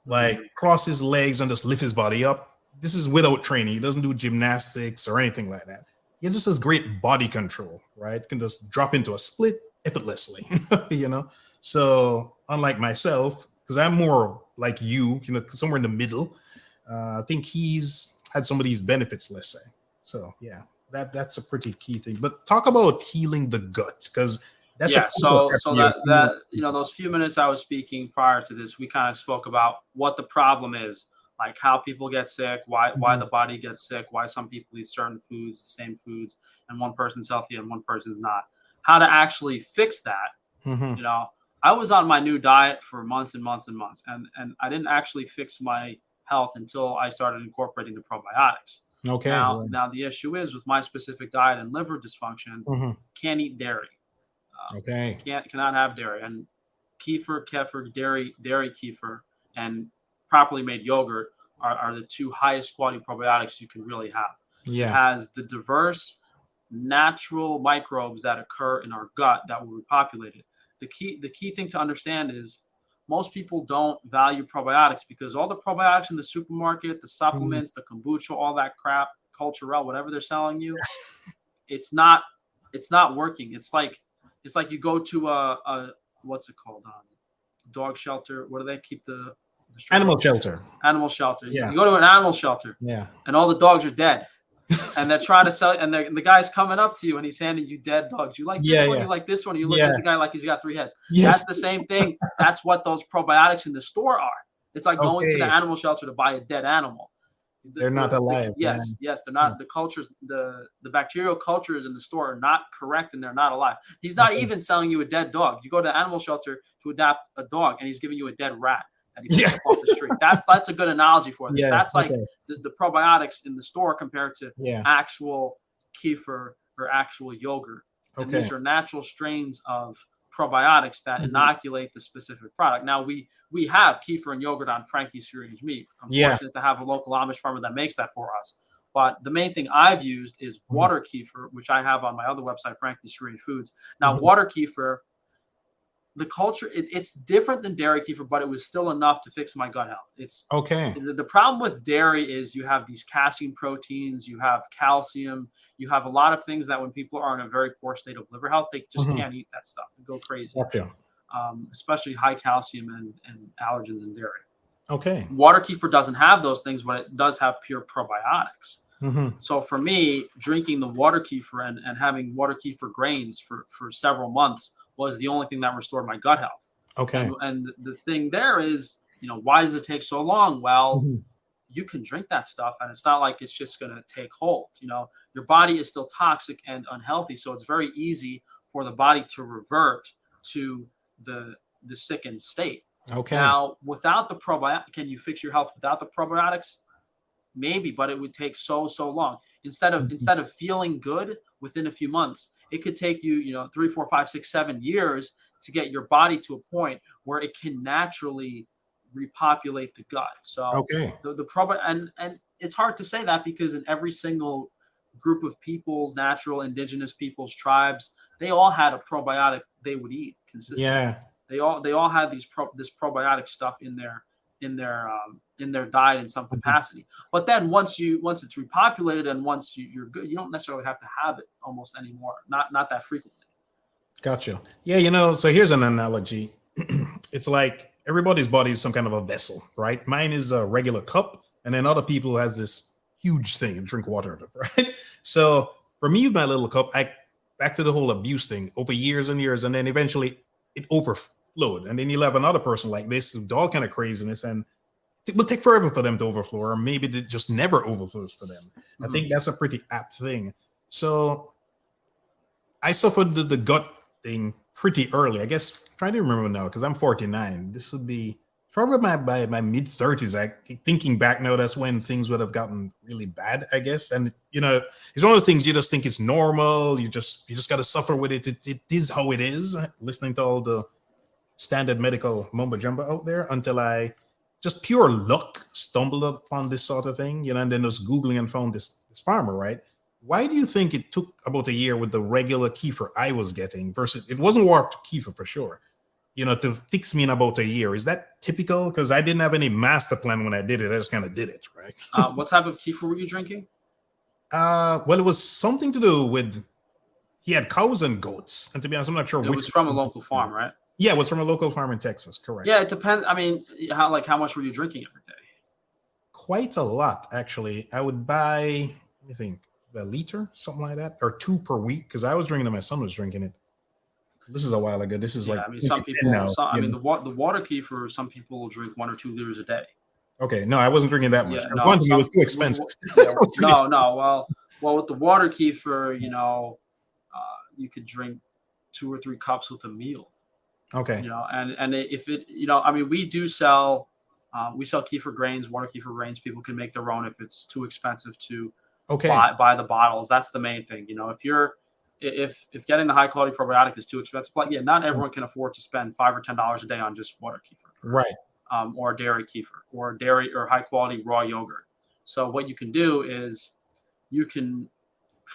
like cross his legs and just lift his body up. This is without training. He doesn't do gymnastics or anything like that. He just has great body control, right? Can just drop into a split effortlessly, you know? So unlike myself, because I'm more like you know, somewhere in the middle, I think he's had some of these benefits, let's say. So yeah, that's a pretty key thing. But talk about healing the gut, because that's Yeah, so that you know, those few minutes I was speaking prior to this, we kind of spoke about what the problem is, like how people get sick, why the body gets sick, why some people eat certain foods, the same foods, and one person's healthy and one person's not. How to actually fix that. You know, I was on my new diet for months and months and months, and I didn't actually fix my health until I started incorporating the probiotics. Okay. Now the issue is with my specific diet and liver dysfunction, can't eat dairy. Okay. Cannot have dairy, and kefir, dairy kefir, and properly made yogurt are the 2 highest quality probiotics you can really have. Yeah. It has the diverse natural microbes that occur in our gut that will repopulate it. The key thing to understand is most people don't value probiotics because all the probiotics in the supermarket, the supplements, the kombucha, all that crap, Culturelle, whatever they're selling you, it's not working. It's like you go to a what's it called? Dog shelter. Where do they keep the animal shelter? Animal shelter. Yeah. You go to an animal shelter. Yeah. And all the dogs are dead. And they're trying to sell, and the guy's coming up to you and he's handing you dead dogs. You like this one? You like this one? You look at the guy like he's got 3 heads. Yes. That's the same thing. That's what those probiotics in the store are. It's like going to the animal shelter to buy a dead animal. They're not alive. Yes, they're not. The cultures, the bacterial cultures in the store are not correct, and they're not alive. He's not even selling you a dead dog. You go to the animal shelter to adopt a dog, and he's giving you a dead rat that he picks up off the street. That's a good analogy for this. Yeah, that's like the probiotics in the store compared to actual kefir or actual yogurt. And these are natural strains of probiotics that inoculate the specific product. Now we have kefir and yogurt on Frankie's Free Range Meat. I'm fortunate to have a local Amish farmer that makes that for us. But the main thing I've used is water kefir, which I have on my other website, Frankie's Free Range Foods. Now water kefir, the culture, it's different than dairy kefir, but it was still enough to fix my gut health. It's the problem with dairy is you have these casein proteins, you have calcium, you have a lot of things that when people are in a very poor state of liver health, they just can't eat that stuff and go crazy. Especially high calcium and allergens in dairy. Water kefir doesn't have those things, but it does have pure probiotics. So for me, drinking the water kefir and having water kefir grains for several months was the only thing that restored my gut health. And the thing there is, you know, why does it take so long? Well, you can drink that stuff and it's not like it's just going to take hold. You know, your body is still toxic and unhealthy. So it's very easy for the body to revert to the sickened state. Now, without the probiotics, can you fix your health without the probiotics? maybe, but it would take so long. Instead of feeling good within a few months, it could take you, 3, 4, 5, 6, 7 years to get your body to a point where it can naturally repopulate the gut. So Okay. the probi and it's hard to say that because in every single group of peoples, natural indigenous peoples, tribes, they all had a probiotic they would eat consistently. Yeah. They all had this probiotic stuff in their diet in some Mhm. capacity. But then once it's repopulated and once you're good, you don't necessarily have to have it almost anymore. Not that frequently. Gotcha. Yeah, so here's an analogy. It's like everybody's body is some kind of a vessel, right? Mine is a regular cup, and then other people has this huge thing and drink water out of, right? So for me, my little cup, I back to the whole abuse thing over years and years, and then eventually it overflowed. And then you'll have another person like this, with all kind of craziness, and it will take forever for them to overflow, or maybe it just never overflows for them. I Mhm. think that's a pretty apt thing. So I suffered the gut thing pretty early. I guess trying to remember now because I'm 49. This would be probably by my mid 30s. I thinking back now, that's when things would have gotten really bad, I guess. And it's one of those things you just think it's normal. You just got to suffer with it. It is how it is. Listening to all the standard medical mumbo jumbo out there until I just pure luck stumbled upon this sort of thing, and then was Googling and found this farmer, right? Why do you think it took about a year with the regular kefir I was getting versus it wasn't warped kefir for sure, to fix me in about a year? Is that typical? Because I didn't have any master plan when I did it. I just kind of did it, right? What type of kefir were you drinking? Well, it was something to do with he had cows and goats, and to be honest, I'm not sure It which. was from a local farm, right? Yeah, it was from a local farm in Texas, correct? Yeah, it depends. I mean, how much were you drinking every day? Quite a lot, actually. I would buy, let me think, a liter, something like that, or two per week, because I was drinking it. My son was drinking it. This is a while ago. This is Yeah, like I mean, some 2010 people. now. I mean, the water kefir. Some people will drink 1 or 2 liters a day. Okay, no, I wasn't drinking that much. Yeah, One no, thing, it was too expensive. yeah, no. Well, with the water kefir, you could drink 2 or 3 cups with a meal. Okay, And if it, I mean, we sell kefir grains, water kefir grains. People can make their own if it's too expensive to okay, buy the bottles. That's the main thing. If getting the high quality probiotic is too expensive, like, yeah, not everyone can afford to spend $5 or $10 a day on just water kefir, right. or dairy kefir, or dairy or high quality raw yogurt. So what you can do is you can,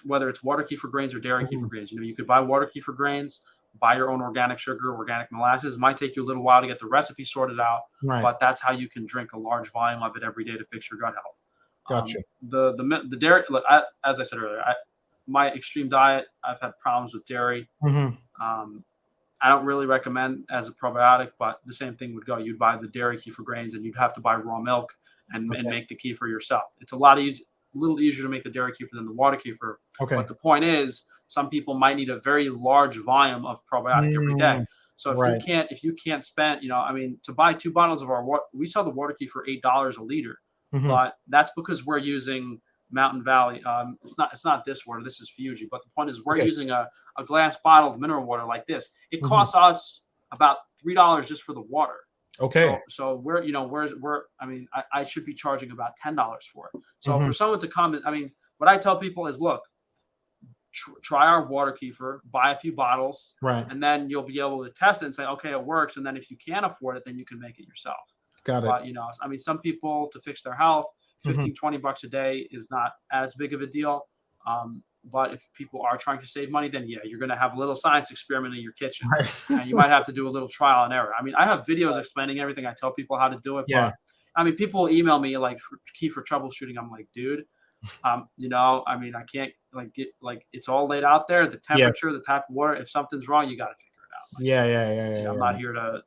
whether it's water kefir grains or dairy kefir Mhm. grains, you could buy water kefir grains, buy your own organic sugar, organic molasses. It might take you a little while to get the recipe sorted out, Right, but that's how you can drink a large volume of it every day to fix your gut health. gotcha. The dairy, look, as I said earlier, my extreme diet, I've had problems with dairy. Hmm. Um, I don't really recommend as a probiotic, but the same thing would go. You'd buy the dairy kefir grains, and you'd have to buy raw milk and Okay, make the kefir yourself. It's a little easier to make the dairy kefir than the water kefir. okay. But the point is, some people might need a very large volume of probiotic every day. Mm, So right. if you can't spend, I mean, to buy 2 bottles of our water, we sell the water kefir for $8 a liter, Hmm. but that's because we're using Mountain Valley. It's not this water. This is Fuji. But the point is, we're Okay, using a glass bottle of mineral water like this. It hmm, costs us about $3 just for the water. okay. So we're I mean, I should be charging about $10 for it. So Hmm. for someone to come, I mean, what I tell people is, look, try our water kefir, buy a few bottles, Right. and then you'll be able to test it and say, okay, it works. And then if you can't afford it, then you can make it yourself. Got it. But I mean, some people, to fix their health, Hmm. 15, $20 a day is not as big of a deal. But if people are trying to save money, then yeah, you're going to have a little science experiment in your kitchen, Right. and you might have to do a little trial and error. I mean, I have videos explaining everything. I tell people how to do it, Yeah. but I mean, people email me like for key for troubleshooting. I'm like, dude, I mean, I can't it's all laid out there. The Yeah. temperature, the type of water. If something's wrong, you got to figure it out. Like, Yeah. Yeah. Yeah. Yeah. I'm Yeah. not here to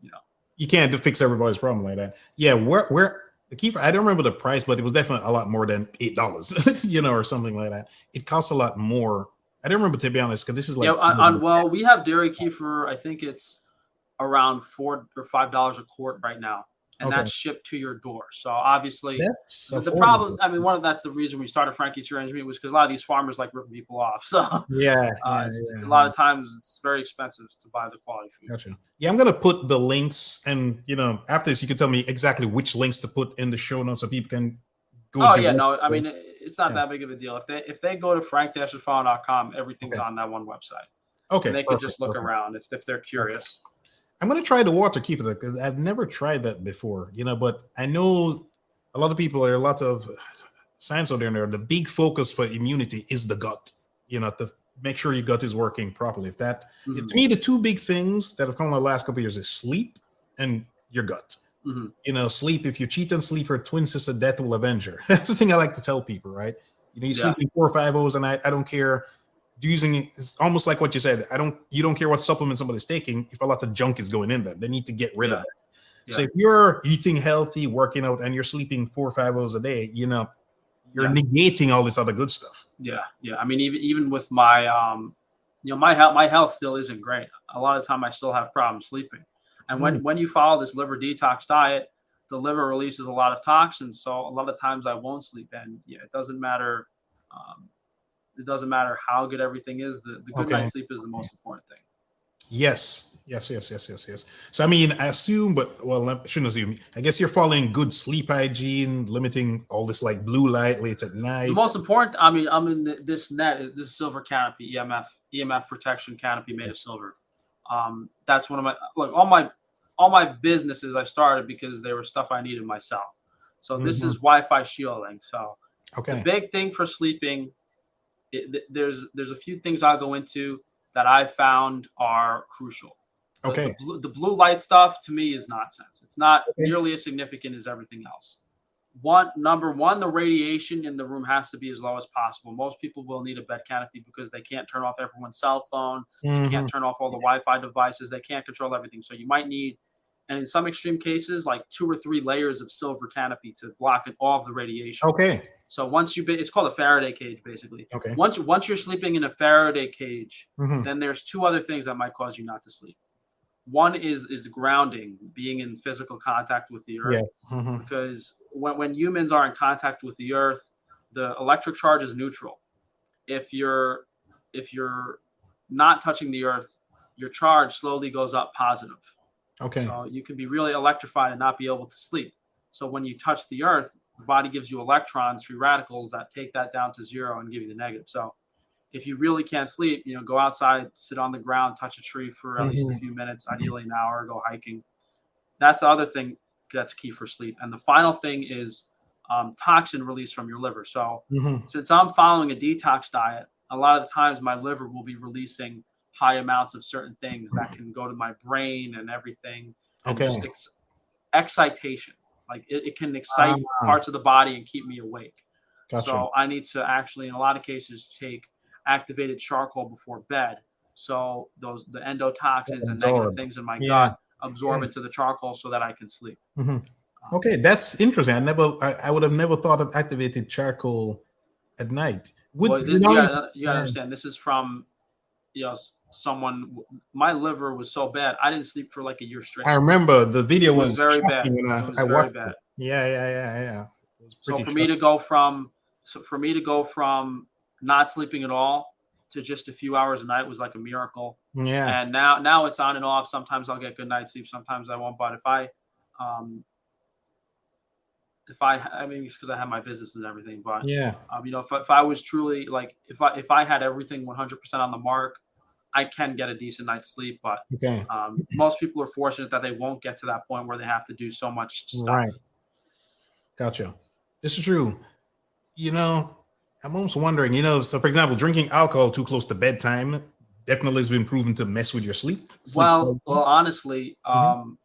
you know. You can't fix everybody's problem like that. Yeah, where the kefir, I don't remember the price, but it was definitely a lot more than $8, or something like that. It costs a lot more. I don't remember, to be honest, because this is Yeah, like well, we have dairy kefir. I think it's around $4 or $5 a quart right now, and okay. that's shipped to your door. So obviously, That's the affordable. problem. I mean, that's the reason we started Frankie's Range Meat was because a lot of these farmers like ripping people off. So Yeah, yeah, it's yeah, a yeah. lot of times it's very expensive to buy the quality food. Gotcha. Yeah, I'm gonna put the links, and after this, you can tell me exactly which links to put in the show notes so people can good Oh yeah, direct. no, I mean it's not Yeah. that big of a deal. If they go to frank-tufano.com, everything's Okay. on that one website, and Okay. they could Perfect. just look Perfect. around if they're Okay. curious. I'm gonna try the water keeper because I've never tried that before, but I know a lot of people, there are a lot of science out there. The big focus for immunity is the gut, to make sure your gut is working properly. If that, Hmm. to me, the two big things that have come in the last couple of years is sleep and your gut. Hmm. Sleep, if you cheat on sleep, her twin sister, death will avenge her. That's the thing I like to tell people, right? You Yeah, sleep in 4 or 5 hours a night. I don't care. Using it, it's almost like what you said. You don't care what supplement somebody's taking if a lot of junk is going in there. They need to get rid of yeah, that. So yeah, if you're eating healthy, working out, and you're sleeping 4 or 5 hours a day, you're yeah, negating all this other good stuff. yeah, yeah. I mean, even with my my health still isn't great. A lot of the time, I still have problems sleeping. And Mm, when you follow this liver detox diet, the liver releases a lot of toxins. So a lot of times, I won't sleep. And yeah, it doesn't matter. Um, it doesn't matter how good everything is. The good okay. night's sleep is the most important thing. Yes. Yes. Yes. Yes. Yes. Yes. So I mean, I assume, but well, I shouldn't assume. I guess you're following good sleep hygiene, limiting all this like blue light late at The night. most important, I mean, this net, this silver canopy, EMF protection canopy made of silver. That's one of my look. All my businesses I started because they were stuff I needed myself. So this Mhm. is Wi-Fi shielding. So the Okay. big thing for sleeping, there's a few things I'll go into that I found are crucial. The the Okay. blue, the blue light stuff to me is nonsense. It's not Okay. nearly as significant as everything else. Number one, the radiation in the room has to be as low as possible. Most people will need a bed canopy because they can't turn off everyone's cell phone, they can't Hmm. turn off all the Wi-Fi devices, they can't control everything. So you might need, and in some extreme cases, like 2 or 3 layers of silver canopy to block all of the radiation. Okay. So it's called a Faraday cage, basically. Okay. Once you're sleeping in a Faraday cage, Hmm. then there's two other things that might cause you not to sleep. One is grounding, being in physical contact with the Yeah. earth, Hmm. because when humans are in contact with the earth, the electric charge is neutral. If you're not touching the earth, your charge slowly goes up positive. Okay. So you can be really electrified and not be able to sleep. So when you touch the earth, the body gives you electrons, free radicals that take that down to zero and give you the negative. So if you really can't sleep, go outside, sit on the ground, touch a tree for at least a Hmm. few minutes, ideally an hour, go hiking. That's the other thing that's key for sleep. And the final thing is toxin release from your liver. So Hmm. since I'm following a detox diet, a lot of the times my liver will be releasing high amounts of certain things that can go to my brain and everything, and Okay. just excitation. Like it can excite Ah, parts of the body and keep me awake. gotcha. So I need to actually, in a lot of cases, take activated charcoal before bed. So the endotoxins and negative Absorb. things in my Yeah. gut absorb Okay. into the charcoal so that I can sleep. Hmm. Um, Okay, that's interesting. I would have never thought of activated charcoal at night. Would well, you you know? gotta understand. This is from someone. My liver was so bad, I didn't sleep for like a year straight. I remember the video It was was very shocking bad. when It I was very watched bad. it. Yeah, yeah, yeah, yeah. It was So pretty for me shocking. to go from not sleeping at all to just a few hours a night was like a miracle. Yeah. And now it's on and off. Sometimes I'll get good night's sleep, sometimes I won't. But um, I mean, it's because I have my business and everything. But Yeah. if I was truly like, if I had everything 100% on the mark, I can get a decent night's sleep. But Okay. most people are fortunate that they won't get to that point where they have to do so much stuff. Right. Gotcha. This is true. You know, I'm almost wondering, so for example, drinking alcohol too close to bedtime definitely has been proven to mess with your sleep Well, quality. honestly, Mhm,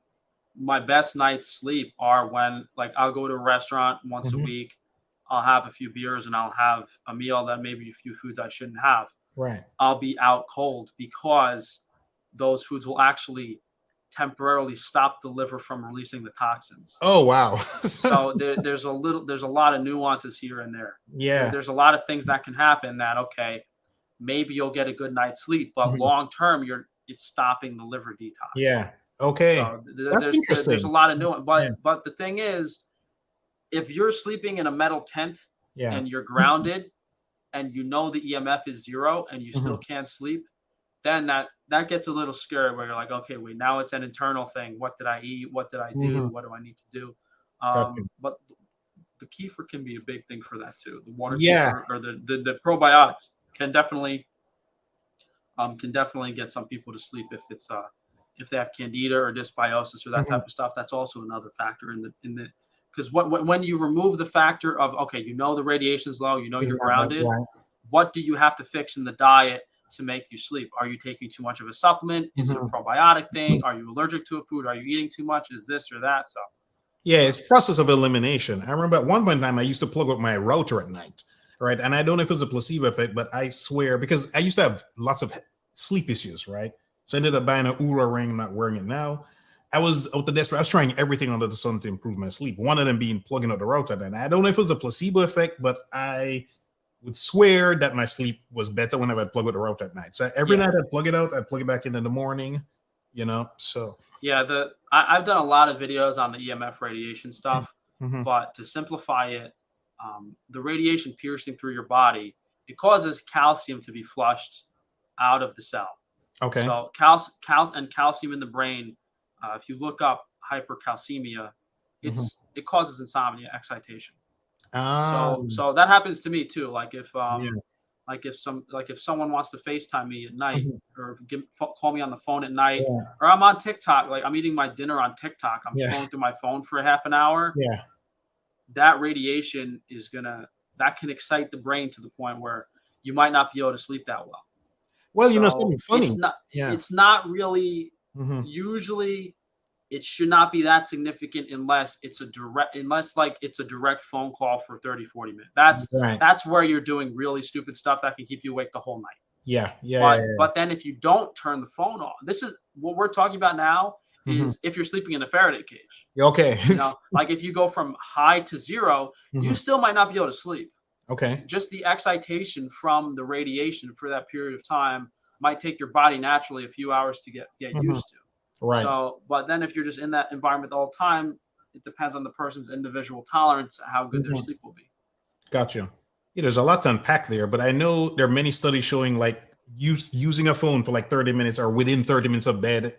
my best night's sleep are when, like, I'll go to a restaurant once a mhm. week. I'll have a few beers and I'll have a meal that maybe a few foods I shouldn't have. Right. I'll be out cold because those foods will actually temporarily stop the liver from releasing the toxins. Oh, wow. So there's a lot of nuances here and there. Yeah. There's a lot of things that can happen that, okay, maybe you'll get a good night's sleep, but Mhm. long term, it's stopping the liver detox. Yeah. Okay. So That's there's a interesting. lot of nuance, Yeah. but the thing is, if you're sleeping in a metal tent Yeah. and you're grounded and you know the EMF is zero and you still Mhm. can't sleep, then that gets a little scary where you're like, okay, wait, now it's an internal thing. What did I eat? What did I do? Mhm. What do I need to do? Gotcha. But the kefir can be a big thing for that too. The water Yeah. kefir or the probiotics can definitely get some people to sleep if they have candida or dysbiosis or that Mhm. type of stuff. That's also another factor in the because when you remove the factor of okay, the radiation is low, you're grounded. Right. What do you have to fix in the diet to make you sleep? Are you taking too much of a supplement? Is it a Mhm. probiotic thing? Are you allergic to a food? Are you eating too much? Is this or that? So Yeah, it's process of elimination. I remember at one point in time I used to plug up my router at night, right? And I don't know if it was a placebo effect, but I swear because I used to have lots of sleep issues, right? So I ended up buying an Oura ring, not wearing it now. I was out the desperate. I was trying everything under the sun to improve my sleep. One of them being plugging up the router. And I don't know if it was a placebo effect, but I would swear that my sleep was better whenever I plug up the router at night. So every yeah, night I'd plug it out, I'd plug it back in the morning, So yeah. I've done a lot of videos on the EMF radiation stuff, mhm. but to simplify it, the radiation piercing through your body, it causes calcium to be flushed out of the cell. Okay. So calcium in the brain. If you look up hypercalcemia, Mhm. it causes insomnia, excitation. So Um, so that happens to me too. Like if yeah. if someone wants to FaceTime me at night Mhm. or call me on the phone at night, Yeah. or I'm on TikTok, like I'm eating my dinner on TikTok, I'm Yeah. scrolling through my phone for a half an hour. Yeah. That radiation that can excite the brain to the point where you might not be able to sleep that well. Well, So something funny. Yeah. it's not really Mhm. usually it should not be that significant unless like it's a direct phone call for 30-40 minutes. Right. That's where you're doing really stupid stuff that can keep you awake the whole night. Yeah. Yeah. Yeah. But then if you don't turn the phone off, this is what we're talking about now Mhm. is if you're sleeping in a Faraday cage. Yeah, okay. Like if you go from high to zero, you Mhm. still might not be able to sleep. Okay. Just the excitation from the radiation for that period of time might take your body naturally a few hours to get Mhm. used to. Right. So, but then if you're just in that environment all the time, it depends on the person's individual tolerance, how good their Mhm. sleep will be. Gotcha. Yeah, there's a lot to unpack there, but I know there are many studies showing like using a phone for like 30 minutes or within 30 minutes of bed,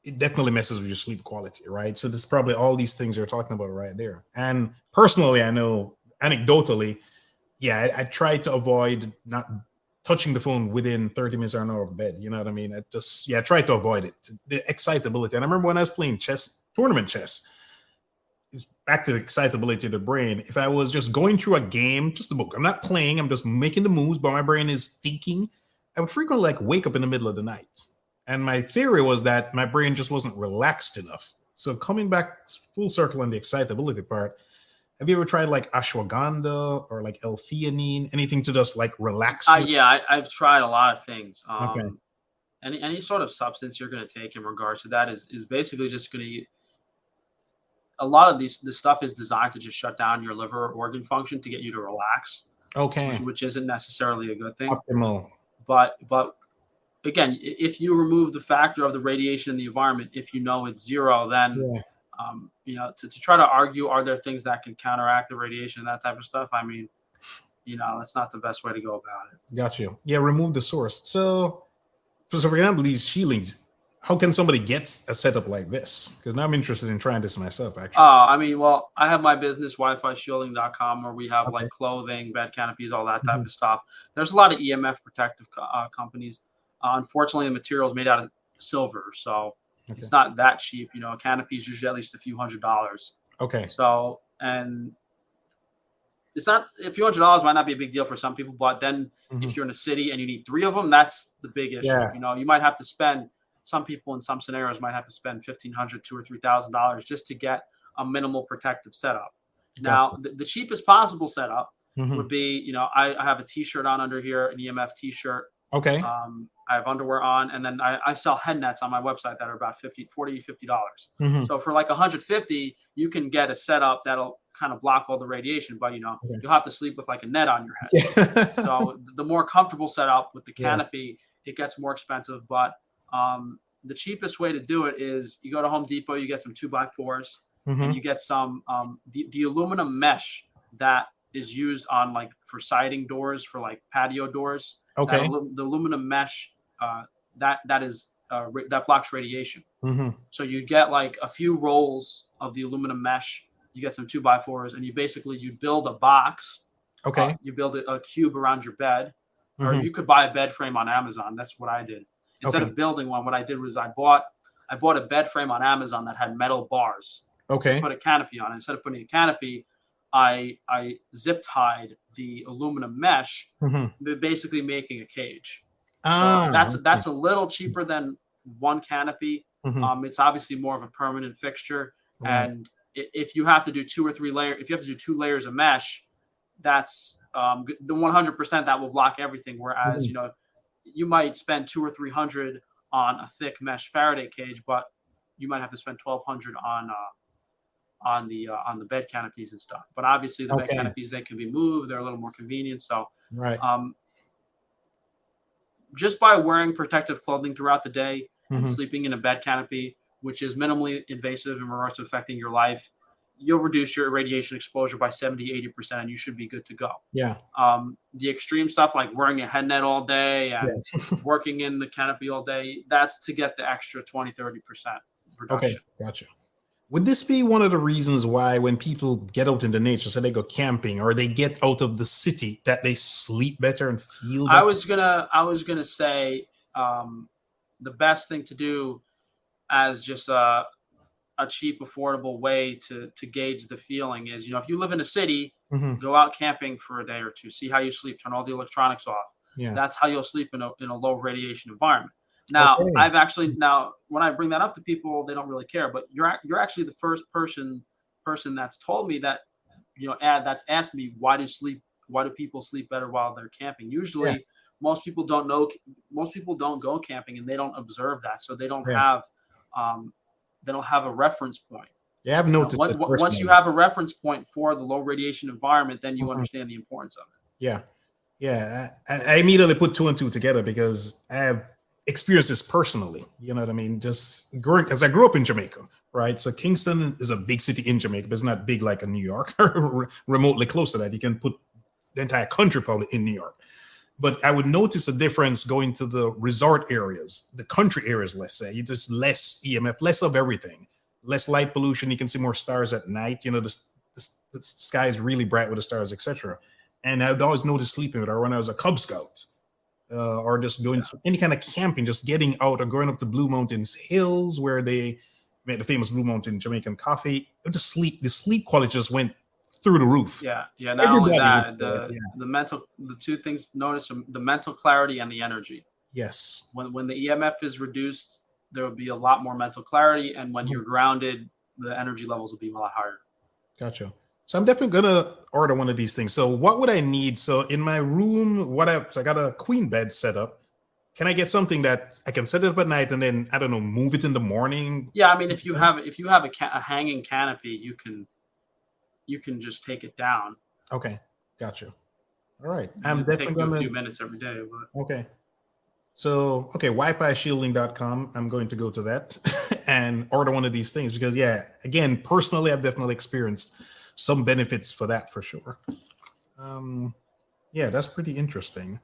it definitely messes with your sleep quality, right? So there's probably all these things you're talking about right there. And personally, I know anecdotally, yeah, I try to avoid not touching the phone within 30 minutes or an hour of bed. You know what I mean? I try to avoid it. The excitability. And I remember when I was playing tournament chess, it's back to the excitability of the brain. If I was just going through a game, just a book, I'm not playing, I'm just making the moves, but my brain is thinking, I would frequently like wake up in the middle of the night. And my theory was that my brain just wasn't relaxed enough. So coming back full circle on the excitability part, have you ever tried like ashwagandha or like L-theanine, anything to just like relax you? Yeah, I've tried a lot of things. Okay. Any sort of substance you're going to take in regards to that is basically just going to a lot of this stuff is designed to just shut down your liver organ function to get you to relax, Okay. which isn't necessarily a good thing. Optimal. But again, if you remove the factor of the radiation in the environment, if you know it's zero, then Yeah. to try to argue are there things that can counteract the radiation and that type of stuff. I mean, that's not the best way to go about it. Got you. Yeah, remove the source. So for example, these shieldings, how can somebody get a setup like this? Because now I'm interested in trying this myself, actually. I mean, well, I have my business, WiFiShielding.com, where we have Okay. like clothing, bed canopies, all that type Mhm. of stuff. There's a lot of EMF protective companies. Unfortunately, the material is made out of silver, so Okay. it's not that cheap. A canopy is usually at least a few $100s. Okay. So, and it's not a few $100s might not be a big deal for some people, but then Mhm. if you're in a city and you need three of them, that's the big issue. Yeah. You might have to spend some people in some scenarios might have to spend $1,500, $2,000 or $3,000 just to get a minimal protective setup. Gotcha. Now, the cheapest possible setup would Mhm. be, I have a T-shirt on under here, an EMF T-shirt. Okay. I have underwear on, and then I sell head nets on my website that are about $50. Mhm. So for like 150, you can get a setup that'll kind of block all the radiation, but Okay. you'll have to sleep with like a net on your head. Yeah. So the more comfortable setup with the Yeah. canopy, it gets more expensive. But the cheapest way to do it is you go to Home Depot, you get some 2x4s, and Mhm. you get some the aluminum mesh that is used on like for siding doors for like patio doors. Okay. The aluminum mesh that blocks radiation. Mhm. So you get like a few rolls of the aluminum mesh You get some 2x4s, and you build a box. Okay. You build a cube around your bed, or Mm-hmm. you could buy a bed frame on Amazon. That's what I did. Instead Okay. of building one, what I did was I bought a bed frame on Amazon that had metal bars. Okay. Put a canopy on it. Instead of putting a canopy, I zip tied the aluminum mesh, Mm-hmm. basically making a cage. So Ah. that's a little cheaper than one canopy. Mm-hmm. It's obviously more of a permanent fixture, Right. and if you have to do 2 or 3 layers, if you have to do 2 layers of mesh, that's the 100% that will block everything. Whereas Mhm. you might spend 200 or 300 on a thick mesh Faraday cage, but you might have to spend 1,200 on the bed canopies and stuff. But obviously, the bed Okay. canopies, they can be moved; they're a little more convenient. So, Right. um, just by wearing protective clothing throughout the day and Mm-hmm. sleeping in a bed canopy, which is minimally invasive in regards to affecting your life, you'll reduce your radiation exposure by 70-80%, and you should be good to go. Yeah. The extreme stuff like wearing a head net all day and Yeah. working in the canopy all day, that's to get the extra 20-30% Okay. reduction. Gotcha. Would this be one of the reasons why when people get out into nature, so they go camping or they get out of the city, that they sleep better and feel I better? was gonna say the best thing to do as just a cheap, affordable way to gauge the feeling is, if you live in a city, Mm-hmm. go out camping for a day or two, see how you sleep, turn all the electronics off. Yeah. That's how you'll sleep in a low radiation environment. Now, Okay. when I bring that up to people, they don't really care, but you're actually the first person that's told me that, that's asked me why do people sleep better while they're camping? Yeah. Usually most people don't know most people don't go camping and they don't observe that, so Yeah. um, they don't have a reference point. Yeah. I've noticed it Once you personally. have a reference point for the low radiation environment, then you Mhm. understand the importance of it. Yeah. Yeah. I immediately put two and two together because I have experienced this personally. You know what I mean? Just growing, because I grew up in Jamaica, right? So Kingston is a big city in Jamaica, but it's not big like a New York or remotely close to that. You can put the entire country probably in New York. But I would notice a difference going to the resort areas, the country areas, let's say. You just less EMF, less of everything, less light pollution. You can see more stars at night. The sky is really bright with the stars, etc. And I would always notice sleeping with her when I was a Cub Scout, or just doing any kind of camping, just getting out or going up the Blue Mountains hills where they made the famous Blue Mountain Jamaican coffee. The sleep quality just went through the roof. Yeah, yeah. Not only Everybody would that, say it, yeah. the two things notice are the mental clarity and the energy. Yes. When the EMF is reduced, there will be a lot more mental clarity, and when you're grounded, the energy levels will be a lot higher. Gotcha. So I'm definitely gonna order one of these things. So what would I need? So in my room, I got a queen bed set up. Can I get something that I can set it up at night and then I don't know, move it in the morning? Yeah, I mean, if you have a hanging canopy, you can just take it down. Okay, gotcha. All right. I'm It'll definitely take you a gonna few minutes every day, but okay. So okay, Wi-Fi shielding.com. I'm going to go to that and order one of these things because yeah, again, personally, I've definitely experienced some benefits for that for sure. Yeah, that's pretty interesting.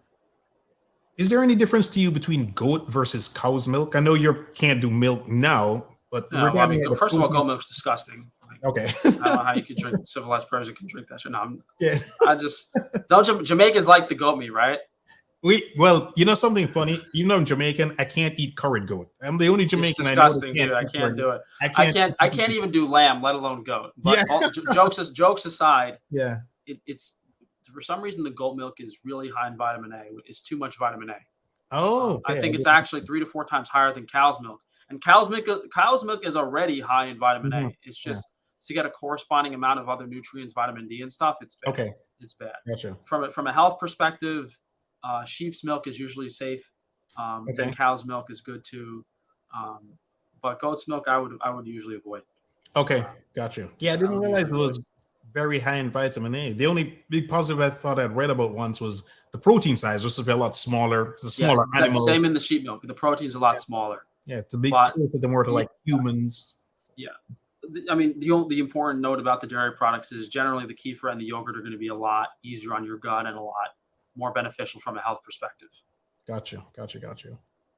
Is there any difference to you between goat versus cow's milk? I know you can't do milk now, but no. Well, I regarding mean, the first of all, protein, goat milk's disgusting. Like, okay, I don't know how you could drink civilized person can drink that shit. No, yeah, I just don't. Jamaicans like the goat meat, right? well, you know something funny. Even though I'm Jamaican, I can't eat curried goat. I'm the only It's Jamaican I know that disgusting, can't dude. I eat can't curried do goat. it. I can't. I can't even do lamb, let alone goat. But Yeah, jokes aside, yeah. it's for some reason the goat milk is really high in vitamin A. It's too much vitamin A. Oh, I okay. think it's actually 3 to 4 times higher than cow's milk. And cow's milk is already high in vitamin Mhm. A. It's Yeah. just to get a corresponding amount of other nutrients, vitamin D and stuff. It's bad. Okay. It's bad. Gotcha. From a health perspective, sheep's milk is usually safe. Then Okay. cow's milk is good too. But goat's milk, I would usually avoid. Okay. Gotcha. Yeah, I I didn't would realize it usually avoid. was very high in vitamin A. The only big positive I thought I'd read about once was the protein size, which is a lot smaller. It's a Yeah, smaller animal. same in the sheep milk. The protein's a lot Yeah, smaller. yeah, it's a big But closer than more to yeah, like humans. yeah. I mean, the important note about the dairy products is generally the kefir and the yogurt are going to be a lot easier on your gut and a lot more beneficial from a health perspective. Gotcha.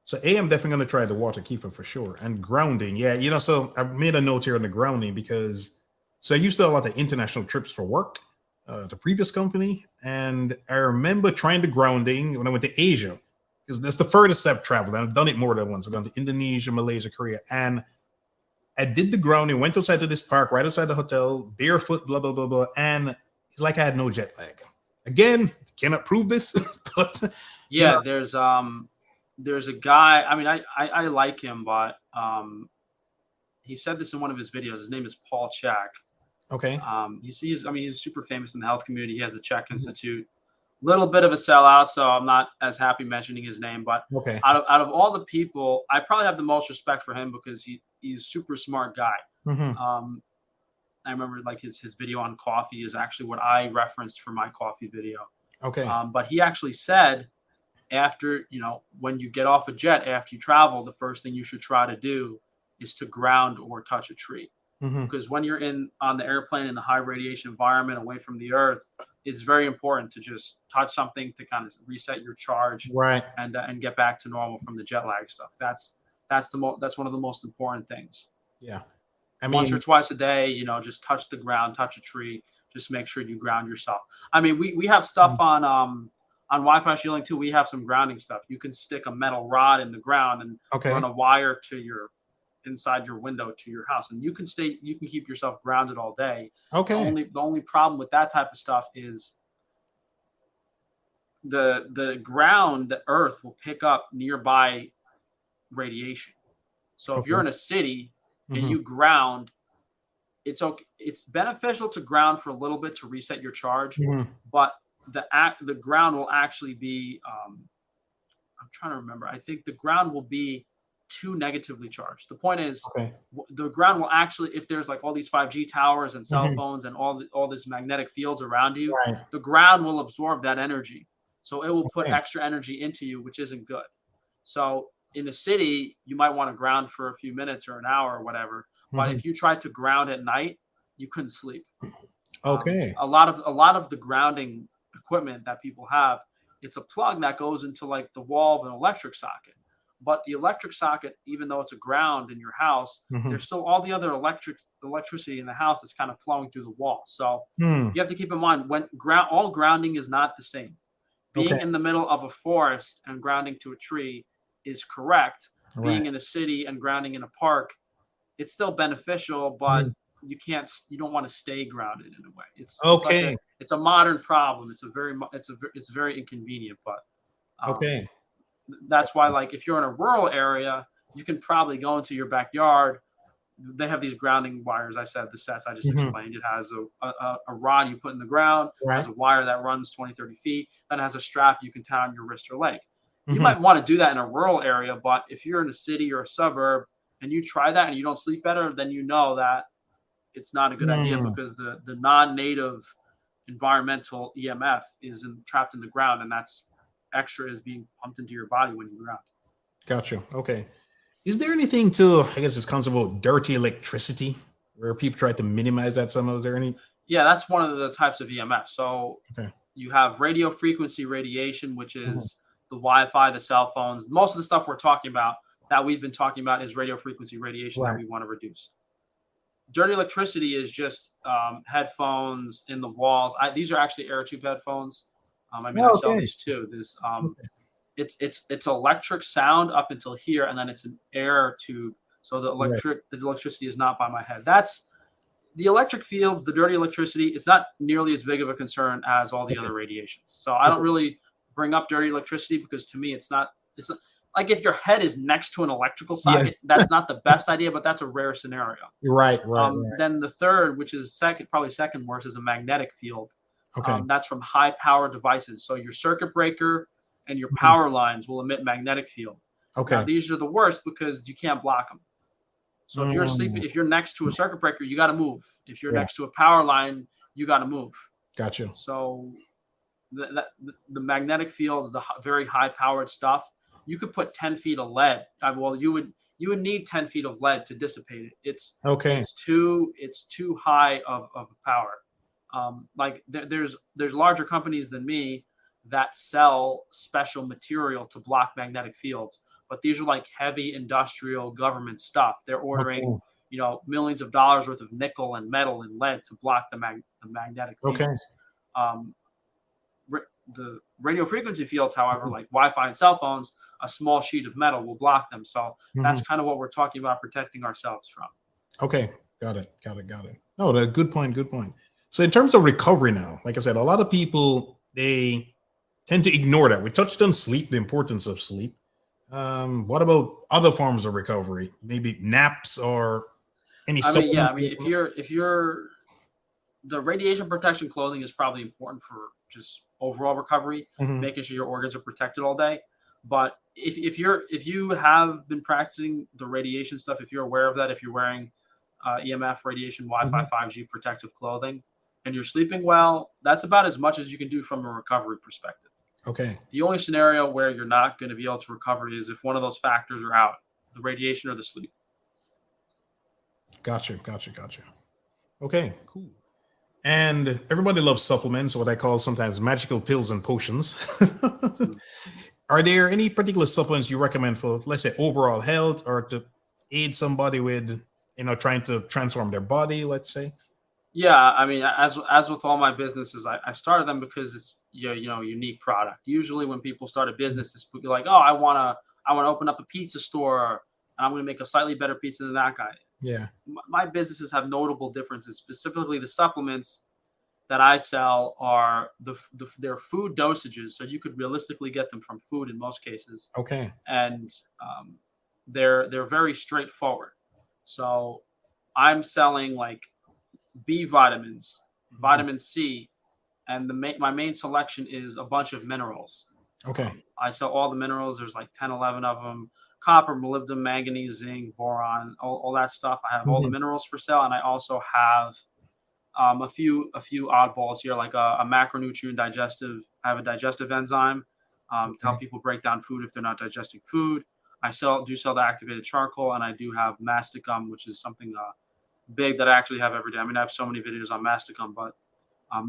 So I'm definitely going to try the water kefir for sure. And grounding. Yeah, so I made a note here on the grounding because So I used to have a lot of international trips for work, the previous company. And I remember trying the grounding when I went to Asia, because that's the furthest I've traveled. And I've done it more than once. I've gone to Indonesia, Malaysia, Korea. And I did the grounding, went outside to this park right outside the hotel, barefoot, blah, blah, blah, blah. And it's like I had no jet lag. Again, cannot prove this, but Yeah, there's a guy. I mean, I like him, but he said this in one of his videos. His name is Paul Chak. okay. He's super famous in the health community. He has the Chak Institute. Little bit of a sellout, so I'm not as happy mentioning his name. But Okay. out of all the people, I probably have the most respect for him because he's a super smart guy. I remember like his video on coffee is actually what I referenced for my coffee video. Okay. But he actually said, after, when you get off a jet, after you travel, the first thing you should try to do is to ground or touch a tree. Because when you're on the airplane in the high radiation environment away from the earth, it's very important to just touch something to kind of reset your charge, Right. and get back to normal from the jet lag stuff. That's one of the most important things. Yeah. Once or twice a day, just touch the ground, touch a tree, just make sure you ground yourself. I mean, we have stuff on Wi-Fi shielding too. We have some grounding stuff. You can stick a metal rod in the ground and run a wire to inside your window to your house, and you can keep yourself grounded all day. Okay. The only problem with that type of stuff is the ground, the earth will pick up nearby radiation. So if you're in a city and you ground, it's okay. It's beneficial to ground for a little bit to reset your charge, but the ground will actually be I'm trying to remember. I think the ground will be too negatively charged. The point is, the ground will actually, if there's like all these 5G towers and cell phones and all this magnetic fields around you, the ground will absorb that energy. So it will put extra energy into you, which isn't good. So in a city, you might want to ground for a few minutes or an hour or whatever. But if you tried to ground at night, you couldn't sleep. Okay. A lot of the grounding equipment that people have, it's a plug that goes into like the wall of an electric socket. But the electric socket, even though it's a ground in your house, there's still all the other electricity in the house that's kind of flowing through the wall. So you have to keep in mind, when all grounding is not the same. Being in the middle of a forest and grounding to a tree is correct. Being in a city and grounding in a park, it's still beneficial, but you don't want to stay grounded in a way. It's a modern problem. It's very inconvenient, but that's why, like, if you're in a rural area, you can probably go into your backyard. They have these grounding wires. I said the sets I just explained. It has a rod you put in the ground. It has a wire that runs 20, 30 feet. Then it has a strap you can tie on your wrist or leg. You might want to do that in a rural area, but if you're in a city or a suburb and you try that and you don't sleep better, then you know that it's not a good idea, because the non-native environmental EMF is trapped in the ground, and that's extra is being pumped into your body when you ground. Gotcha. Okay. Is there anything to, I guess, this concept of dirty electricity where people try to minimize that somehow? Is there any? Yeah, that's one of the types of EMF. So you have radio frequency radiation, which is the Wi-Fi, the cell phones. Most of the stuff we've been talking about is radio frequency radiation that we want to reduce. Dirty electricity is just headphones in the walls. These are actually air tube headphones. I sell these too. There's it's electric sound up until here, and then it's an air tube. So the electricity is not by my head. That's the electric fields, the dirty electricity. It's not nearly as big of a concern as all the other radiations. So I don't really bring up dirty electricity, because to me, it's not like if your head is next to an electrical socket, that's not the best idea, but that's a rare scenario. Right. Then the third, which is probably second worst, is a magnetic field. Okay. That's from high power devices. So your circuit breaker and your power lines will emit magnetic field. Okay. Now, these are the worst because you can't block them. So if you're sleeping, if you're next to a circuit breaker, you got to move. If you're next to a power line, you got to move. Gotcha. So the magnetic fields, the very high powered stuff, you could put 10 feet of lead. Well, you would need 10 feet of lead to dissipate it. It's too high of power. Like there's larger companies than me that sell special material to block magnetic fields, but these are like heavy industrial government stuff. They're ordering millions of dollars worth of nickel and metal and lead to block the magnetic Okay. fields. Um, the radio frequency fields, however, like Wi-Fi and cell phones, a small sheet of metal will block them. So that's kind of what we're talking about, protecting ourselves from. Okay. Got it. No, good point. So in terms of recovery now, like I said, a lot of people, they tend to ignore that. We touched on sleep, the importance of sleep. What about other forms of recovery? Maybe naps or any supplements? If you're the radiation protection clothing is probably important for just overall recovery, making sure your organs are protected all day. But if you have been practicing the radiation stuff, if you're aware of that, if you're wearing EMF, radiation, Wi-Fi, 5G protective clothing, and you're sleeping well, that's about as much as you can do from a recovery perspective. Okay. The only scenario where you're not going to be able to recover is if one of those factors are out, the radiation or the sleep. Gotcha. Okay, cool. And everybody loves supplements, what I call sometimes magical pills and potions. Are there any particular supplements you recommend for, let's say, overall health or to aid somebody with, trying to transform their body, let's say? Yeah, I mean, as with all my businesses, I started them because it's unique product. Usually, when people start a business, it's like, oh, I wanna open up a pizza store and I'm gonna make a slightly better pizza than that guy. Yeah. My businesses have notable differences. Specifically, the supplements that I sell are their food dosages, so you could realistically get them from food in most cases. Okay. And they're very straightforward. So I'm selling like B vitamins, vitamin C, and my main selection is a bunch of minerals. Okay. I sell all the minerals. There's like 10, 11 of them: copper, molybdenum, manganese, zinc, boron, all that stuff. I have all the minerals for sale, and I also have a few oddballs here, like a macronutrient digestive. I have a digestive enzyme to help people break down food if they're not digesting food. I do sell the activated charcoal, and I do have masticum, which is something big that I actually have every day. I mean, I have so many videos on masticum, but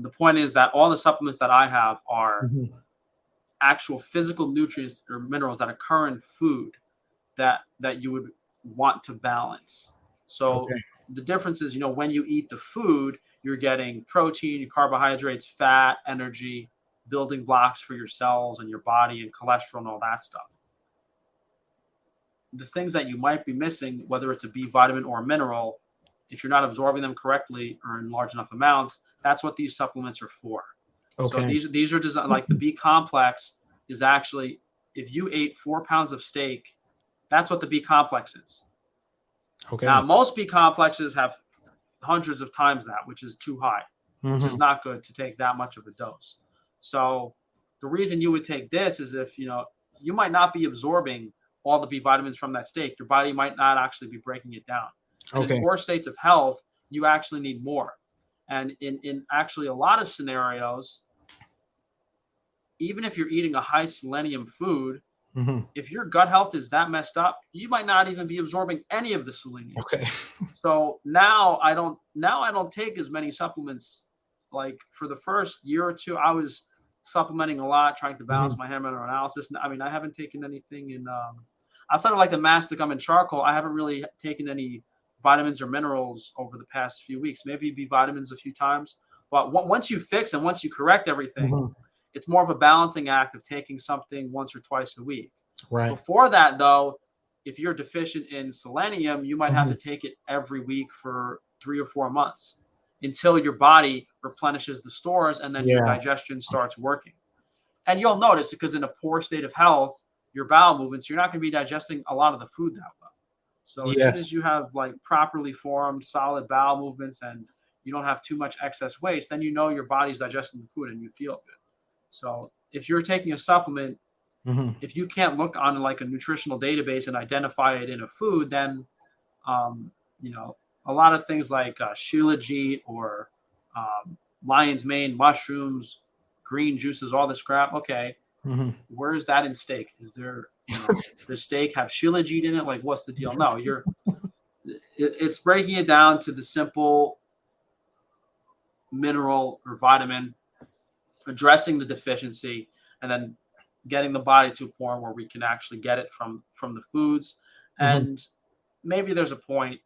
the point is that all the supplements that I have are actual physical nutrients or minerals that occur in food that you would want to balance. So the difference is, when you eat the food, you're getting protein, carbohydrates, fat, energy, building blocks for your cells and your body, and cholesterol and all that stuff. The things that you might be missing, whether it's a B vitamin or a mineral, if you're not absorbing them correctly or in large enough amounts, that's what these supplements are for. Okay. So these are designed, like the B complex is actually, if you ate 4 pounds of steak, that's what the B complex is. Okay. Now, most B complexes have hundreds of times that, which is too high, which is not good to take that much of a dose. So the reason you would take this is if, you might not be absorbing all the B vitamins from that steak. Your body might not actually be breaking it down. And in poor states of health, you actually need more. And in actually a lot of scenarios, even if you're eating a high selenium food, if your gut health is that messed up, you might not even be absorbing any of the selenium. Okay. So now I don't take as many supplements. Like for the first year or two, I was supplementing a lot, trying to balance my hair mineral analysis. I mean, I haven't taken anything in outside of like the masticum and charcoal. I haven't really taken any vitamins or minerals over the past few weeks. Maybe B vitamins a few times, but once you fix and once you correct everything, it's more of a balancing act of taking something once or twice a week. Right. Before that, though, if you're deficient in selenium, you might have to take it every week for 3 or 4 months until your body replenishes the stores and then your digestion starts working. And you'll notice, because in a poor state of health, your bowel movements, you're not going to be digesting a lot of the food that well. So as soon as you have like properly formed, solid bowel movements and you don't have too much excess waste, then your body's digesting the food and you feel good. So if you're taking a supplement, if you can't look on like a nutritional database and identify it in a food, then, a lot of things like shilajit or lion's mane, mushrooms, green juices, all this crap. Okay. Where is that in steak? Is there, does steak have shilajit in it? Like, what's the deal? No, it's breaking it down to the simple mineral or vitamin, addressing the deficiency, and then getting the body to a point where we can actually get it from the foods. And maybe there's a point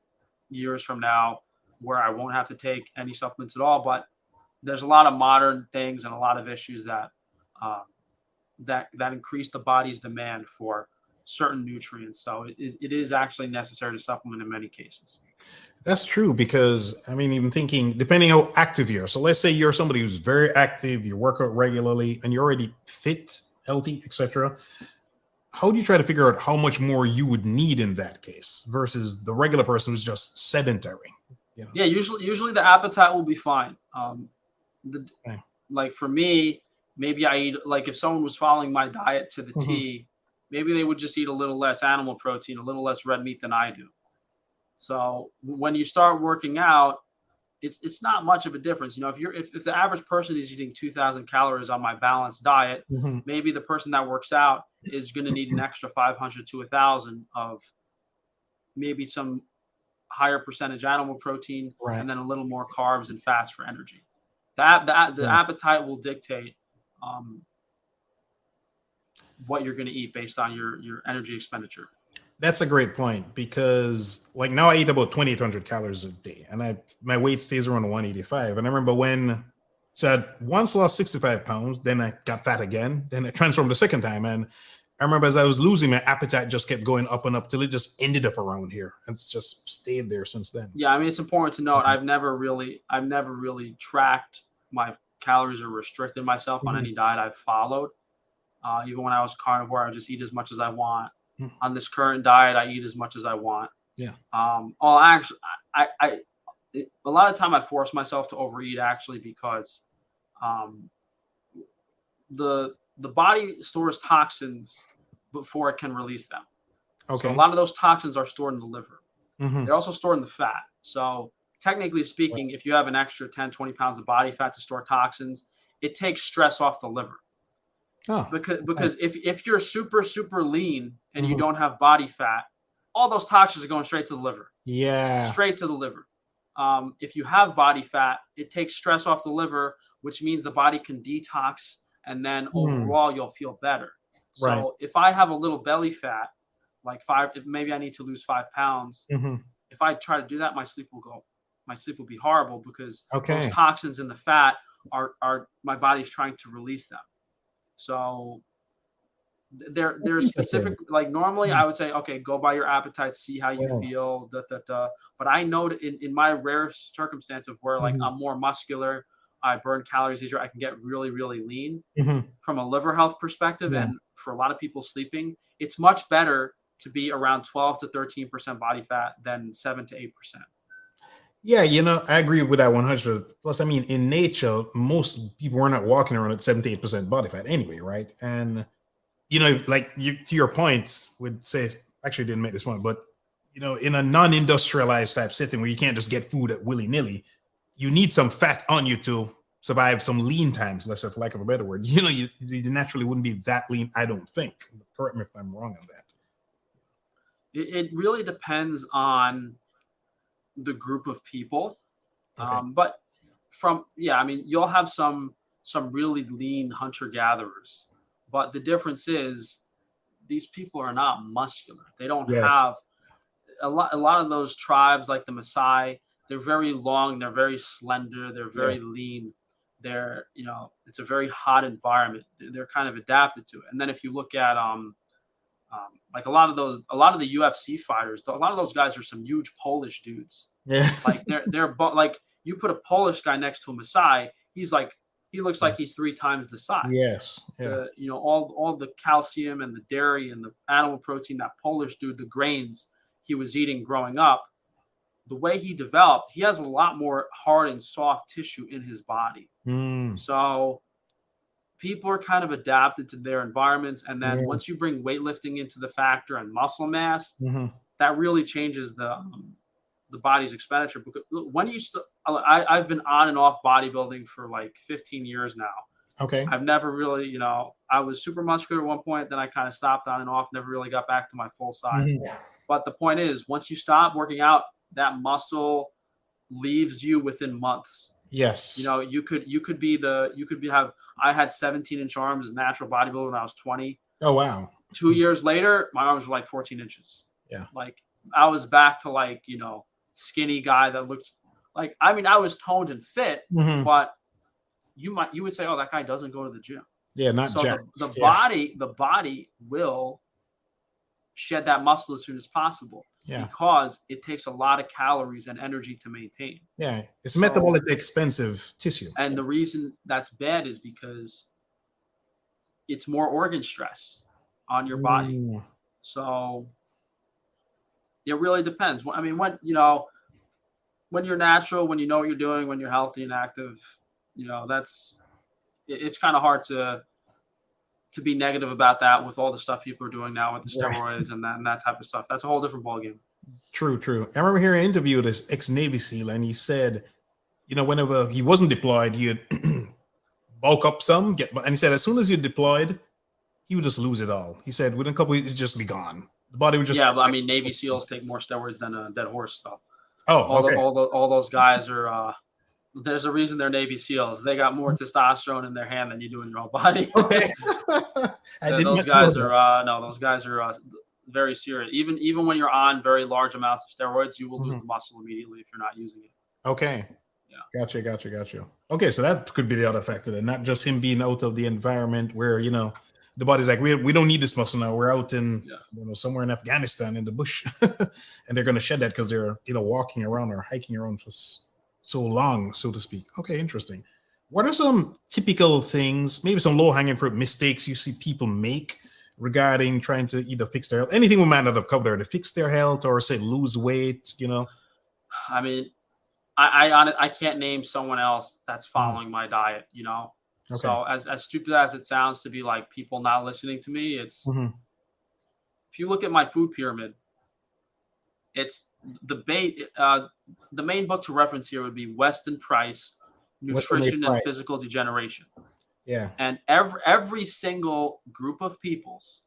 years from now where I won't have to take any supplements at all. But there's a lot of modern things and a lot of issues that um, that increase the body's demand for certain nutrients. So it is actually necessary to supplement in many cases. That's true because I mean, even thinking, depending how active you are. So let's say you're somebody who's very active, you work out regularly, and you're already fit, healthy, etc. How do you try to figure out how much more you would need in that case versus the regular person who's just sedentary? You know? Yeah, usually the appetite will be fine. The Okay. Like for me, maybe I eat like if someone was following my diet to the Mhm. T, maybe they would just eat a little less animal protein, a little less red meat than I do. So when you start working out, it's not much of a difference. You know, if the average person is eating 2,000 calories on my balanced diet, Mhm. maybe the person that works out is going to need an extra 500 to 1,000 of maybe some higher percentage animal protein Right. and then a little more carbs and fats for energy. The Yeah. appetite will dictate um, what you're going to eat based on your energy expenditure. That's a great point because like now I eat about 2,800 calories a day and my weight stays around 185. And I remember so I'd once lost 65 pounds, then I got fat again, then I transformed the second time. And I remember as I was losing, my appetite just kept going up and up till it just ended up around here. And it's just stayed there since then. Yeah, I mean it's important to note Mhm. I've never really tracked my calories or restricted myself on Mhm. any diet I've followed. Even when I was carnivore, I would just eat as much as I want. Mhm. On this current diet, I eat as much as I want. Yeah. Well, actually, a lot of time I force myself to overeat actually because um, the body stores toxins before it can release them. So a Okay. lot of those toxins are stored in the liver. Hmm. They're also stored in the fat. So technically speaking, if you have an extra 10, 20 pounds of body fat to store toxins, it takes stress off the liver. Oh, okay. Because if you're super lean and you Mhm. don't have body fat, all those toxins are going straight to the liver, Yeah. straight to the liver. If you have body fat, it takes stress off the liver, which means the body can detox, and then Hmm. overall you'll feel better. Right. So if I have a little belly fat, like if maybe I need to lose 5 pounds, Hmm. if I try to do that, my sleep will be horrible because those Okay. toxins in the fat are my body's trying to release them. So That's there's specific, interesting. like normally Hmm. I would say, okay, go by your appetite, see how you Wow. feel, but I know that in my rare circumstance of where like Mhm. I'm more muscular, I burn calories easier, I can get really lean Mhm. from a liver health perspective. Yeah. And for a lot of people sleeping, it's much better to be around 12 to 13% body fat than 7 to 8%. Yeah, I agree with that 100. Plus, I mean, in nature, most people are not walking around at 78% body fat anyway, right? And like you to your point, would say actually didn't make this point, but in a non-industrialized type setting where you can't just get food at willy-nilly, you need some fat on you to survive some lean times, let's say for lack of a better word. You naturally wouldn't be that lean, I don't think. Correct me if I'm wrong on that. It really depends on the group of people. Okay. But I mean, you'll have some really lean hunter gatherers, but the difference is these people are not muscular. They don't Yes. have a lot of those tribes like the Maasai. They're very long. They're very slender. They're Yeah. very lean. It's a very hot environment. They're kind of adapted to it. And then if you look at like a lot of the UFC fighters, a lot of those guys are some huge Polish dudes. Yeah. Like like you put a Polish guy next to a Maasai, he looks like he's 3 times the size. Yes. Yeah. All the calcium and the dairy and the animal protein that Polish dude, the grains he was eating growing up, the way he developed, he has a lot more hard and soft tissue in his body. Mm. So people are kind of adapted to their environments, and then Yeah. once you bring weightlifting into the factor and muscle mass, Hmm. that really changes the body's expenditure. Because I've been on and off bodybuilding for like 15 years now. Okay. I've never really, I was super muscular at one point, then I kind of stopped on and off, never really got back to my full size. Mhm. But the point is, once you stop working out, that muscle leaves you within months. Yes. You could be have I had 17-inch arms as natural bodybuilder when I was 20. Oh wow. 2 years later, my arms were like 14 inches. Yeah. Like I was back to like, skinny guy that looked like, I mean, I was toned and fit, but you would say, oh, that guy doesn't go to the gym. Yeah, not So jacked. the Yeah. body will shed that muscle as soon as possible Yeah. because it takes a lot of calories and energy to maintain. Yeah. It's So- metabolically expensive tissue. And the reason that's bad is because it's more organ stress on your body. So it really depends. I mean, when you're natural, when you know what you're doing, when you're healthy and active, it's kind of hard to be negative about that with all the stuff people are doing now with the steroids and that type of stuff. That's a whole different ballgame. True. I remember hearing an interview with this ex-Navy SEAL, and he said, whenever he wasn't deployed, he'd bulk up some, and he said as soon as you deployed, he would just lose it all. He said within a couple of weeks, it'd just be gone. The body would just... Yeah, but I mean, Navy SEALs take more steroids than a dead horse stuff. Oh, okay. All those guys are... there's a reason they're Navy SEAls. They got more testosterone in their hand than you do in your own body. Okay. Those guys are very serious. Even when you're on very large amounts of steroids, you will lose the muscle immediately if you're not using it. Okay. Yeah. Gotcha. Okay, so that could be the other factor then, not just him being out of the environment where, the body's like, we don't need this muscle now. We're out in, somewhere in Afghanistan in the bush. And they're going to shed that because they're, walking around or hiking around for so long, so to speak. Okay, interesting. What are some typical things, maybe some low-hanging fruit mistakes you see people make regarding trying to either fix their health, anything we might not have covered, to fix their health or say lose weight, I mean, I can't name someone else that's following my diet, Okay. So as stupid as it sounds to be like people not listening to me, it's if you look at my food pyramid, it's the main book to reference here would be Weston Price, Nutrition and Physical Degeneration. Yeah. And every single group of people's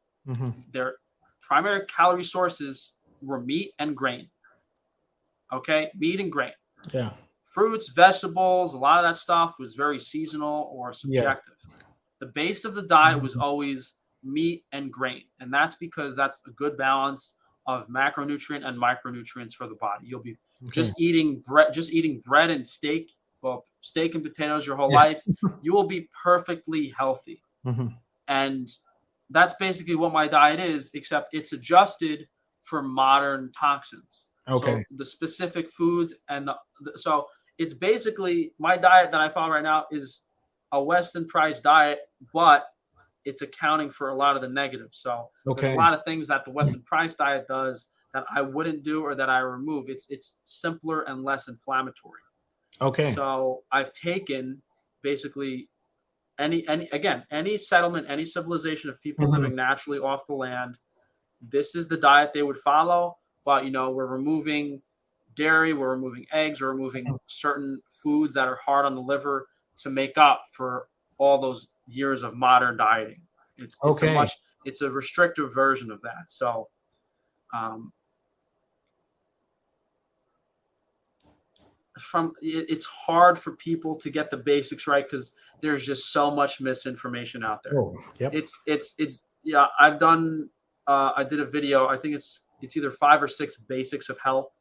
their primary calorie sources were meat and grain. Okay, meat and grain. Yeah. Fruits, vegetables, a lot of that stuff was very seasonal or subjective. Yeah. The base of the diet was always meat and grain. And that's because that's a good balance of macronutrient and micronutrients for the body. You'll be just eating bread and steak, steak and potatoes your whole life. You will be perfectly healthy. And that's basically what my diet is, except it's adjusted for modern toxins. Okay. So the specific foods and so it's basically my diet that I follow right now is a Weston Price diet, but it's accounting for a lot of the negatives. So there's a lot of things that the Weston Price diet does that I wouldn't do or that I remove. It's simpler and less inflammatory. Okay. So I've taken basically any settlement, any civilization of people living naturally off the land. This is the diet they would follow. But, we're removing dairy, we're removing eggs, we're removing certain foods that are hard on the liver to make up for all those years of modern dieting. It's a restrictive version of that. So, it's hard for people to get the basics right because there's just so much misinformation out there. Oh, yep. I've done. I did a video. I think it's either 5 or 6 basics of health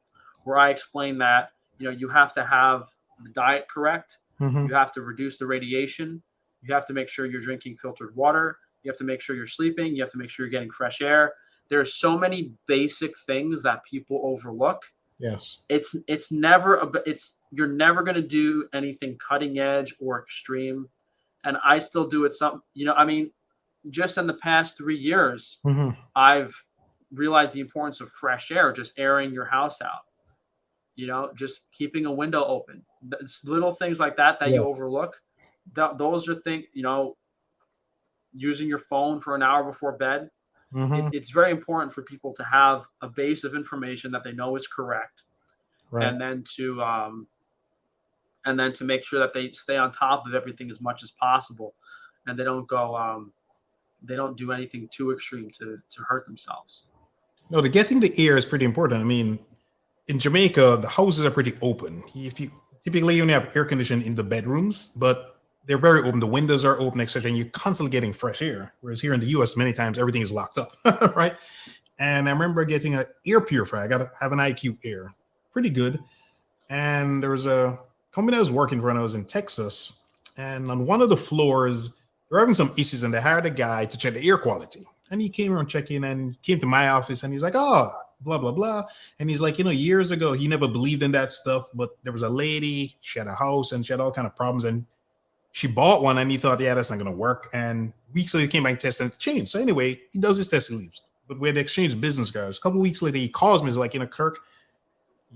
where I explain that, you have to have the diet correct. You have to reduce the radiation. You have to make sure you're drinking filtered water. You have to make sure you're sleeping. You have to make sure you're getting fresh air. There's so many basic things that people overlook. Yes. You're never going to do anything cutting edge or extreme. And I still do it just in the past 3 years, I've realized the importance of fresh air, just airing your house out, just keeping a window open. It's little things like that you overlook. Those are things, using your phone for an hour before bed. It's very important for people to have a base of information that they know is correct. Right. And then to make sure that they stay on top of everything as much as possible. And they don't do anything too extreme to hurt themselves. No, the getting the air is pretty important. I mean, in Jamaica, the houses are pretty open. Typically you only have air conditioning in the bedrooms, but they're very open. The windows are open, etc. And you're constantly getting fresh air. Whereas here in the US, many times everything is locked up, right? And I remember getting an air purifier. I got to have an IQ Air. pretty good. And there was a company I was working for when I was in Texas. And on one of the floors, they were having some issues and they hired a guy to check the air quality. And he came around checking and came to my office and he's like, oh, blah, blah, blah. And he's like, years ago, he never believed in that stuff. But there was a lady, she had a house and she had all kind of problems. And she bought one and he thought, yeah, that's not going to work. And weeks later, he came back and tested and it changed. So anyway, he does his test and leaves. But we had exchanged business cards. A couple of weeks later, he calls me. He's like, Kirk,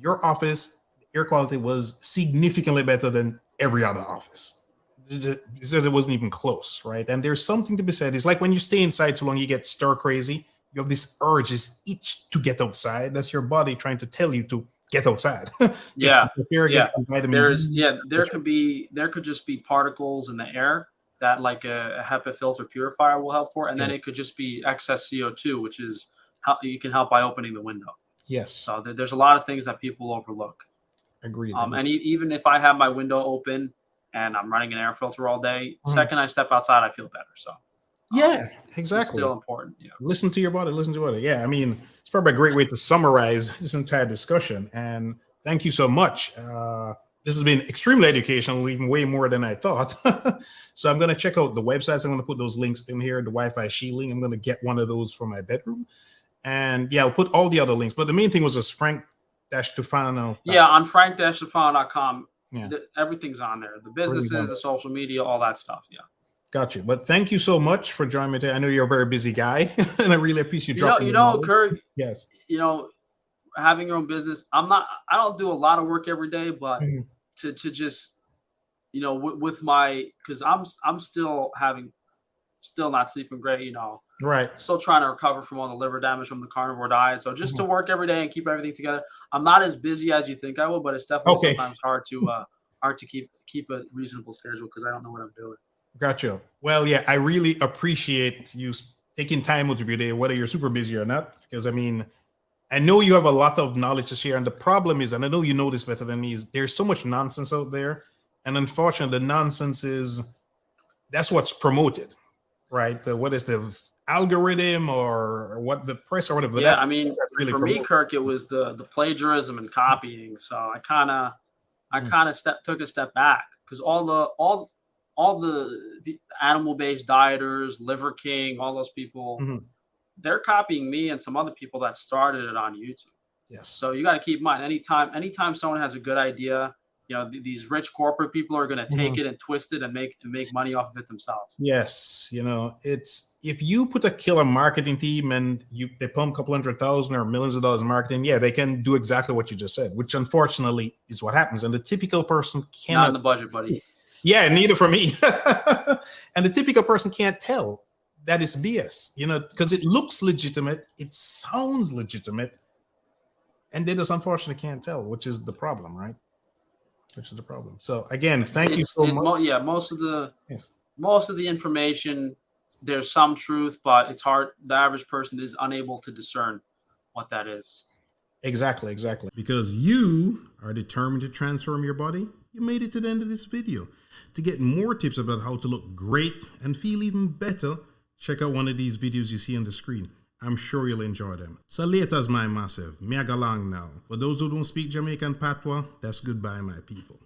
your office air quality was significantly better than every other office. He said it wasn't even close, right? And there's something to be said. It's like when you stay inside too long, you get stir crazy. You have this urge, this itch to get outside. That's your body trying to tell you to get outside. Yeah. There could just be particles in the air that like a HEPA filter purifier will help for, and then it could just be excess CO2, which is how you can help by opening the window. Yes. So there's a lot of things that people overlook. Agreed. And even if I have my window open and I'm running an air filter all day, second I step outside, I feel better. So yeah, exactly. It's still important. Yeah. Listen to your body. Listen to your body. Yeah. I mean, it's probably a great way to summarize this entire discussion. And thank you so much. This has been extremely educational, even way more than I thought. So I'm going to check out the websites. I'm going to put those links in here, the Wi-Fi shielding. I'm going to get one of those for my bedroom. And yeah, I'll put all the other links. But the main thing was just Frank-Tufano. Yeah, on frank-tufano.com. Yeah. Everything's on there. The businesses, the social media, all that stuff. Yeah. Got you. But thank you so much for joining me today. I know you're a very busy guy, and I really appreciate you dropping. Kirk. Yes. Having your own business. I don't do a lot of work every day, but to just, with my, because I'm still not sleeping great. Right. Still trying to recover from all the liver damage from the carnivore diet. So just to work every day and keep everything together. I'm not as busy as you think I will, but it's definitely sometimes hard to keep a reasonable schedule because I don't know what I'm doing. Gotcha. Well, yeah, I really appreciate you taking time out of your day, whether you're super busy or not, because I mean, I know you have a lot of knowledge to share. And the problem is, and I know you know this better than me, is there's so much nonsense out there. And unfortunately, the nonsense that's what's promoted, right? What is the algorithm or what the press or whatever. Yeah, I mean, really for me, Kirk, it was the plagiarism and copying. So I kind of took a step back because all the animal-based dieters, Liver King, all those people, they're copying me and some other people that started it on YouTube. Yes. So you got to keep in mind, anytime someone has a good idea, these rich corporate people are going to take it and twist it and make money off of it themselves. Yes. It's if you put a killer marketing team and they pump a couple $100,000 or millions of dollars in marketing, yeah, they can do exactly what you just said, which unfortunately is what happens. And the typical person cannot. Not in the budget, buddy. Yeah, neither for me. And the typical person can't tell that it's BS, because it looks legitimate, it sounds legitimate, and they just unfortunately can't tell, which is the problem, right? Which is the problem. So again, thank you so much. Yeah, most of the information, there's some truth, but it's hard. The average person is unable to discern what that is. Exactly. Because you are determined to transform your body, you made it to the end of this video. To get more tips about how to look great and feel even better, check out one of these videos you see on the screen. I'm sure you'll enjoy them. So later's my massive. Me a go long now. For those who don't speak Jamaican patois, that's goodbye, my people.